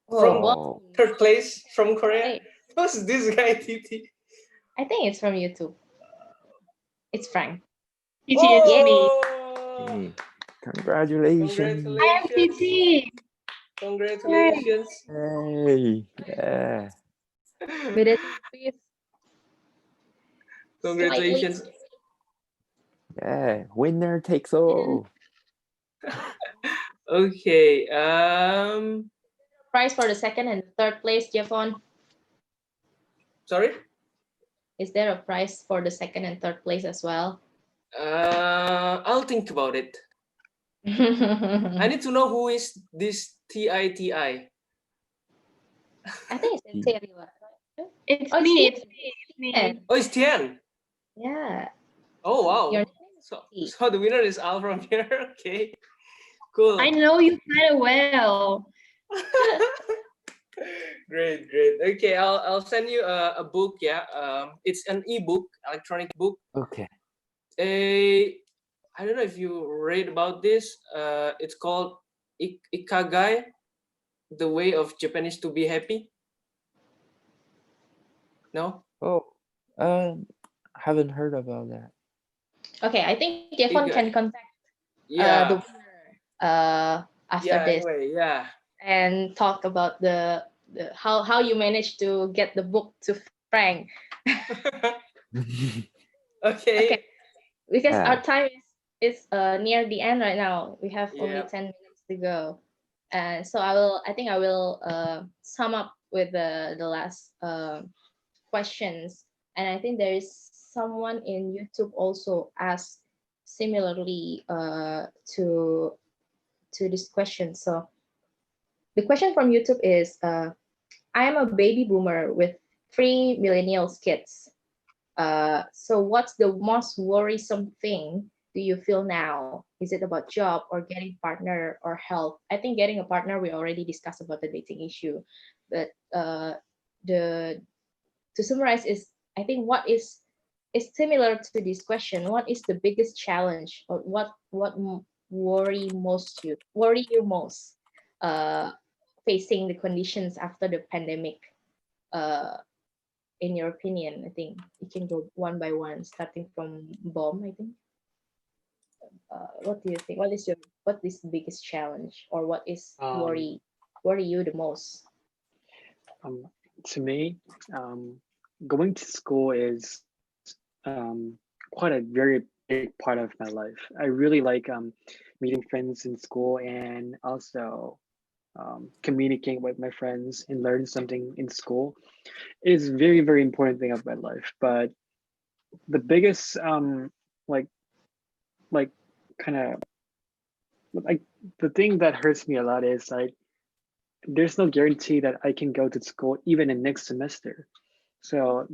from Oh. third place from Korea. Hey, Who's this guy, Titi? I think it's from YouTube. It's Frank. TT is me. Oh, Hey, congratulations. I am congratulations. TT. Congratulations. Hey, yeah. Beda tipis. Congratulations. Yeah, winner takes all. Okay. Prize for the second and third place, Javon. Sorry. Is there a prize for the second and third place as well? I'll think about it. I need to know who is this TITI. I think it's Terry. It's Oh, me. it's It's me. It's me. Tian. Oh, it's Tian. Yeah. Oh, wow. Your So the winner is Al from here. Okay. Cool. I know you kind of well. Great, great. Okay, I'll send you a book. Yeah, it's an ebook, electronic book. Okay. I don't know if you read about this. It's called Ikagai, the way of Japanese to be happy. No. Oh, haven't heard about that. Okay, I think Javon can contact the Yeah. winner after Yeah. this Anyway, yeah. and talk about the how you managed to get the book to Frank. Okay. Because Yeah. our time is near the end right now. We have only Yep. 10 minutes to go. And so I think I will sum up with the last questions. And I think there is someone in YouTube also asked similarly to this question. So the question from YouTube is I am a baby boomer with 3 millennials kids. So what's the most worrisome thing do you feel now? Is it about job or getting partner or health? I think getting a partner, we already discussed about the dating issue, but the to summarize is, I think what is similar to this question. What is the biggest challenge, or what worry you most facing the conditions after the pandemic? In your opinion, I think you can go one by one, starting from Bomb. I think. What do you think? What is the biggest challenge, or what is worry you the most? To me, going to school is quite a very big part of my life. I really like meeting friends in school and also communicating with my friends and learn something in school. It is a very, very important thing of my life. But the biggest like kind of like the thing that hurts me a lot is like there's no guarantee that I can go to school even in next semester. So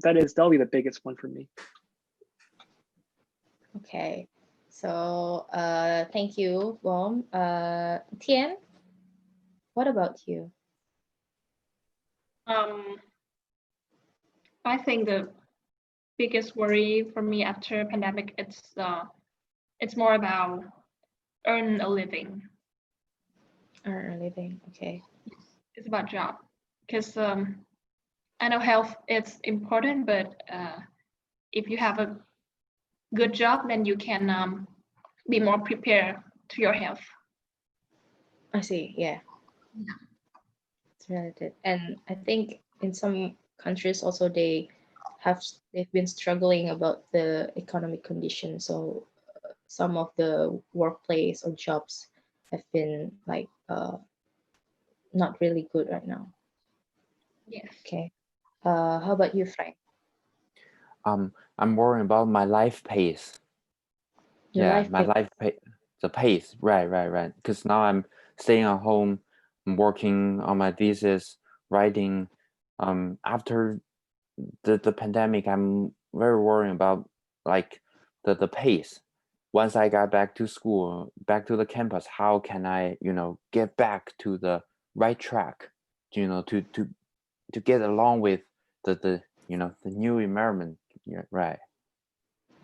that'll be the biggest one for me. Okay, so thank you, Bomb. Tian, what about you? I think the biggest worry for me after pandemic it's more about earn a living. Earn a living. Okay. It's about job because I know health is important, but if you have a good job, then you can be more prepared to your health. I see. Yeah. It's related, and I think in some countries also they've been struggling about the economic conditions. So some of the workplace or jobs have been like not really good right now. Yes. Okay. How about you, Frank? I'm worrying about my life pace Yeah, my life the pace, right. Because now I'm staying at home, I'm working on my thesis, writing. After the pandemic, I'm very worried about like the pace. Once I got back to school, back to the campus, how can I, get back to the right track, to get along with the new environment. Yeah, right.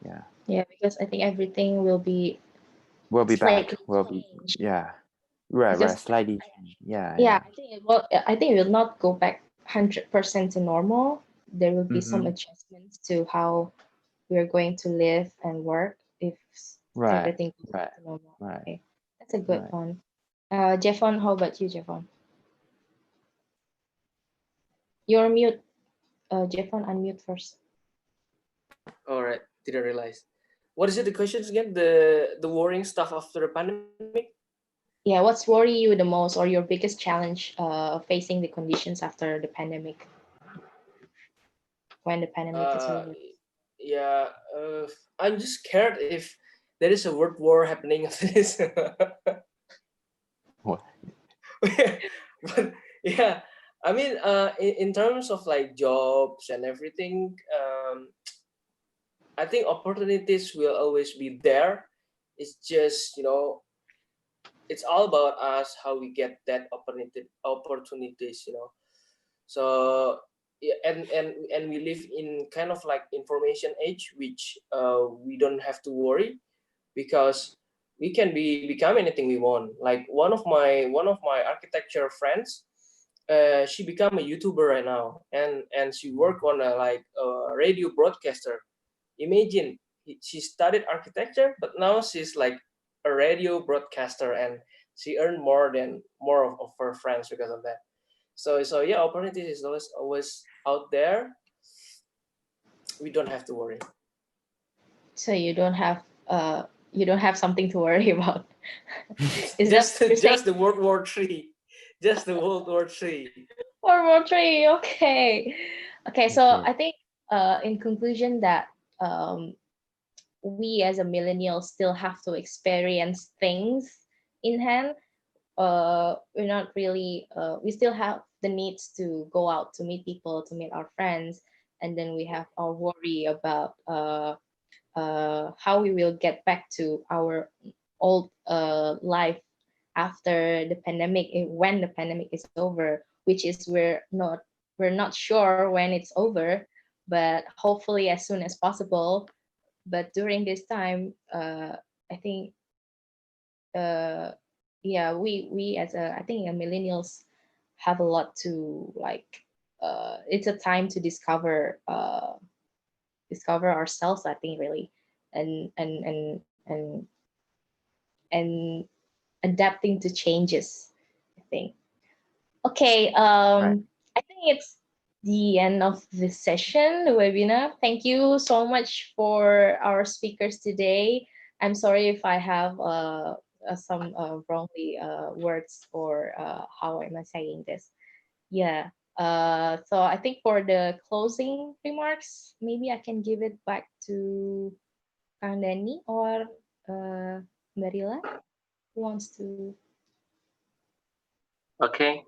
Yeah. Yeah, because I think everything will be We'll be back. slightly We'll be, changed. yeah. Right, Because slightly change. Yeah, yeah, I think it will not go back 100% to normal. There will be some Mhm. adjustments to how we're going to live and work if Right, everything goes right, back to normal. right, Okay, that's a good right. one. Jeffon, how about you, Jeffon? You're mute. Jeffon, unmute first. All right, didn't realize. What is it? The questions again? The worrying stuff after the pandemic. Yeah, what's worry you the most or your biggest challenge facing the conditions after the pandemic? When the pandemic is over? Yeah, I'm just scared if there is a world war happening after this. What? But yeah, I mean, in terms of like jobs and everything, I think opportunities will always be there. It's just, it's all about us how we get that opportunities. So yeah, and we live in kind of like information age, which we don't have to worry because we can become anything we want. Like one of my architecture friends, she become a YouTuber right now, and she work on a radio broadcaster. Imagine, she studied architecture, but now she's like a radio broadcaster, and she earned more of her friends because of that. So yeah, opportunities is always out there. We don't have to worry. So you don't have something to worry about. Is that just what you're saying? just the World War III, just the World War III. World War III. Okay. Okay. So Okay. I think in conclusion that we as a millennial still have to experience things in hand. We're not really. We still have the needs to go out to meet people, to meet our friends, and then we have our worry about how we will get back to our old life after the pandemic, when the pandemic is over, which is we're not sure when it's over, but hopefully as soon as possible. But during this time, I think uh, yeah, we as a I think millennials have a lot to like. It's a time to discover ourselves, I think, really, and and and and and adapting to changes, I think. Okay, Right. I think it's the end of the session, the webinar. Thank you so much for our speakers today. I'm sorry if I have some wrongly words, or how am I saying this? Yeah. So I think for the closing remarks, maybe I can give it back to Kang Dani or Marilla, who wants to. Okay,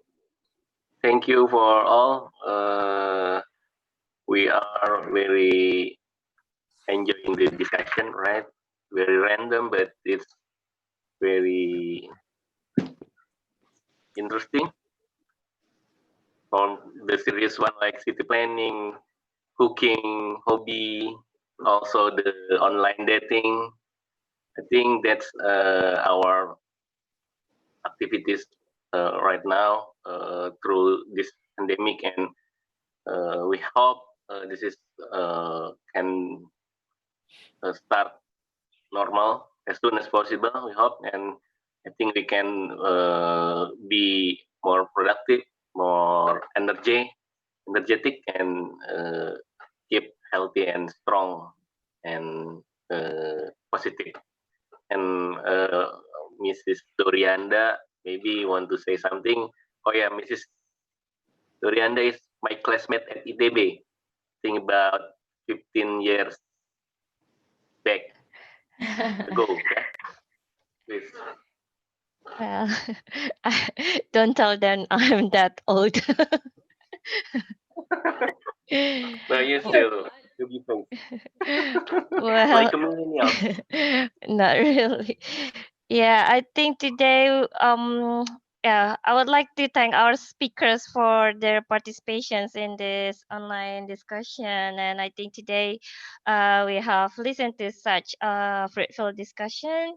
thank you for all. We are very enjoying the discussion, right? Very random, but it's very interesting. On the serious one like city planning, cooking, hobby, also the online dating. I think that's our activities right now through this pandemic, and we hope this is can start normal as soon as possible. We hope, and I think we can be more productive, more energetic, and keep healthy and strong and positive. And Mrs. Dorianda, maybe you want to say something? Oh yeah, Mrs. Dorianda is my classmate at ITB. I think about 15 years back. Go. Please. Well, don't tell them I'm that old. But you still be friends. Well, Like a millennial. not really. Yeah, I think today, yeah, I would like to thank our speakers for their participations in this online discussion. And I think today, we have listened to such a fruitful discussion.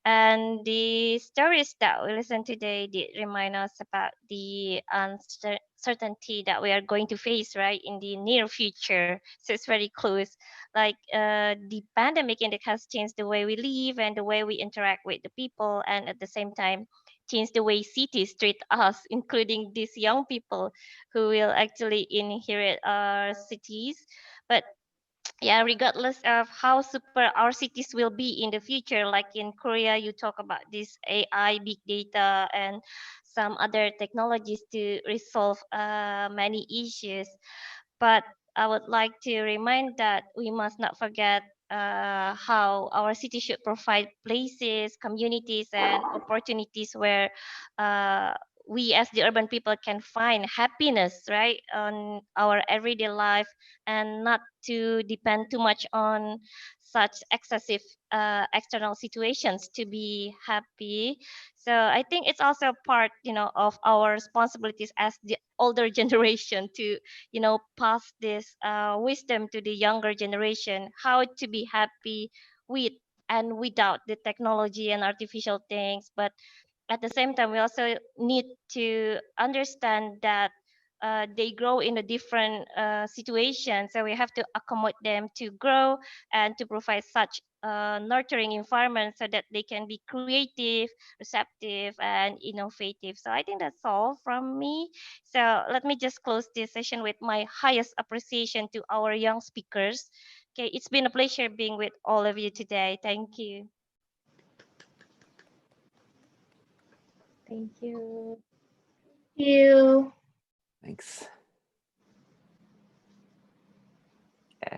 And the stories that we listened today did remind us about the uncertainty that we are going to face, right, in the near future. So it's very close. Like the pandemic index has changed the way we live and the way we interact with the people, and at the same time, change the way cities treat us, including these young people who will actually inherit our cities. But yeah, regardless of how super our cities will be in the future, like in Korea, you talk about this AI, big data, and some other technologies to resolve many issues. But I would like to remind that we must not forget how our city should provide places, communities, and opportunities where uh, we as the urban people can find happiness, right, on our everyday life, and not to depend too much on such excessive external situations to be happy. So I think it's also part, of our responsibilities as the older generation to, pass this wisdom to the younger generation, how to be happy with and without the technology and artificial things. But at the same time, we also need to understand that they grow in a different situation. So we have to accommodate them to grow and to provide such nurturing environment so that they can be creative, receptive, and innovative. So I think that's all from me. So let me just close this session with my highest appreciation to our young speakers. Okay, it's been a pleasure being with all of you today. Thank you. Thank you. You. Thanks.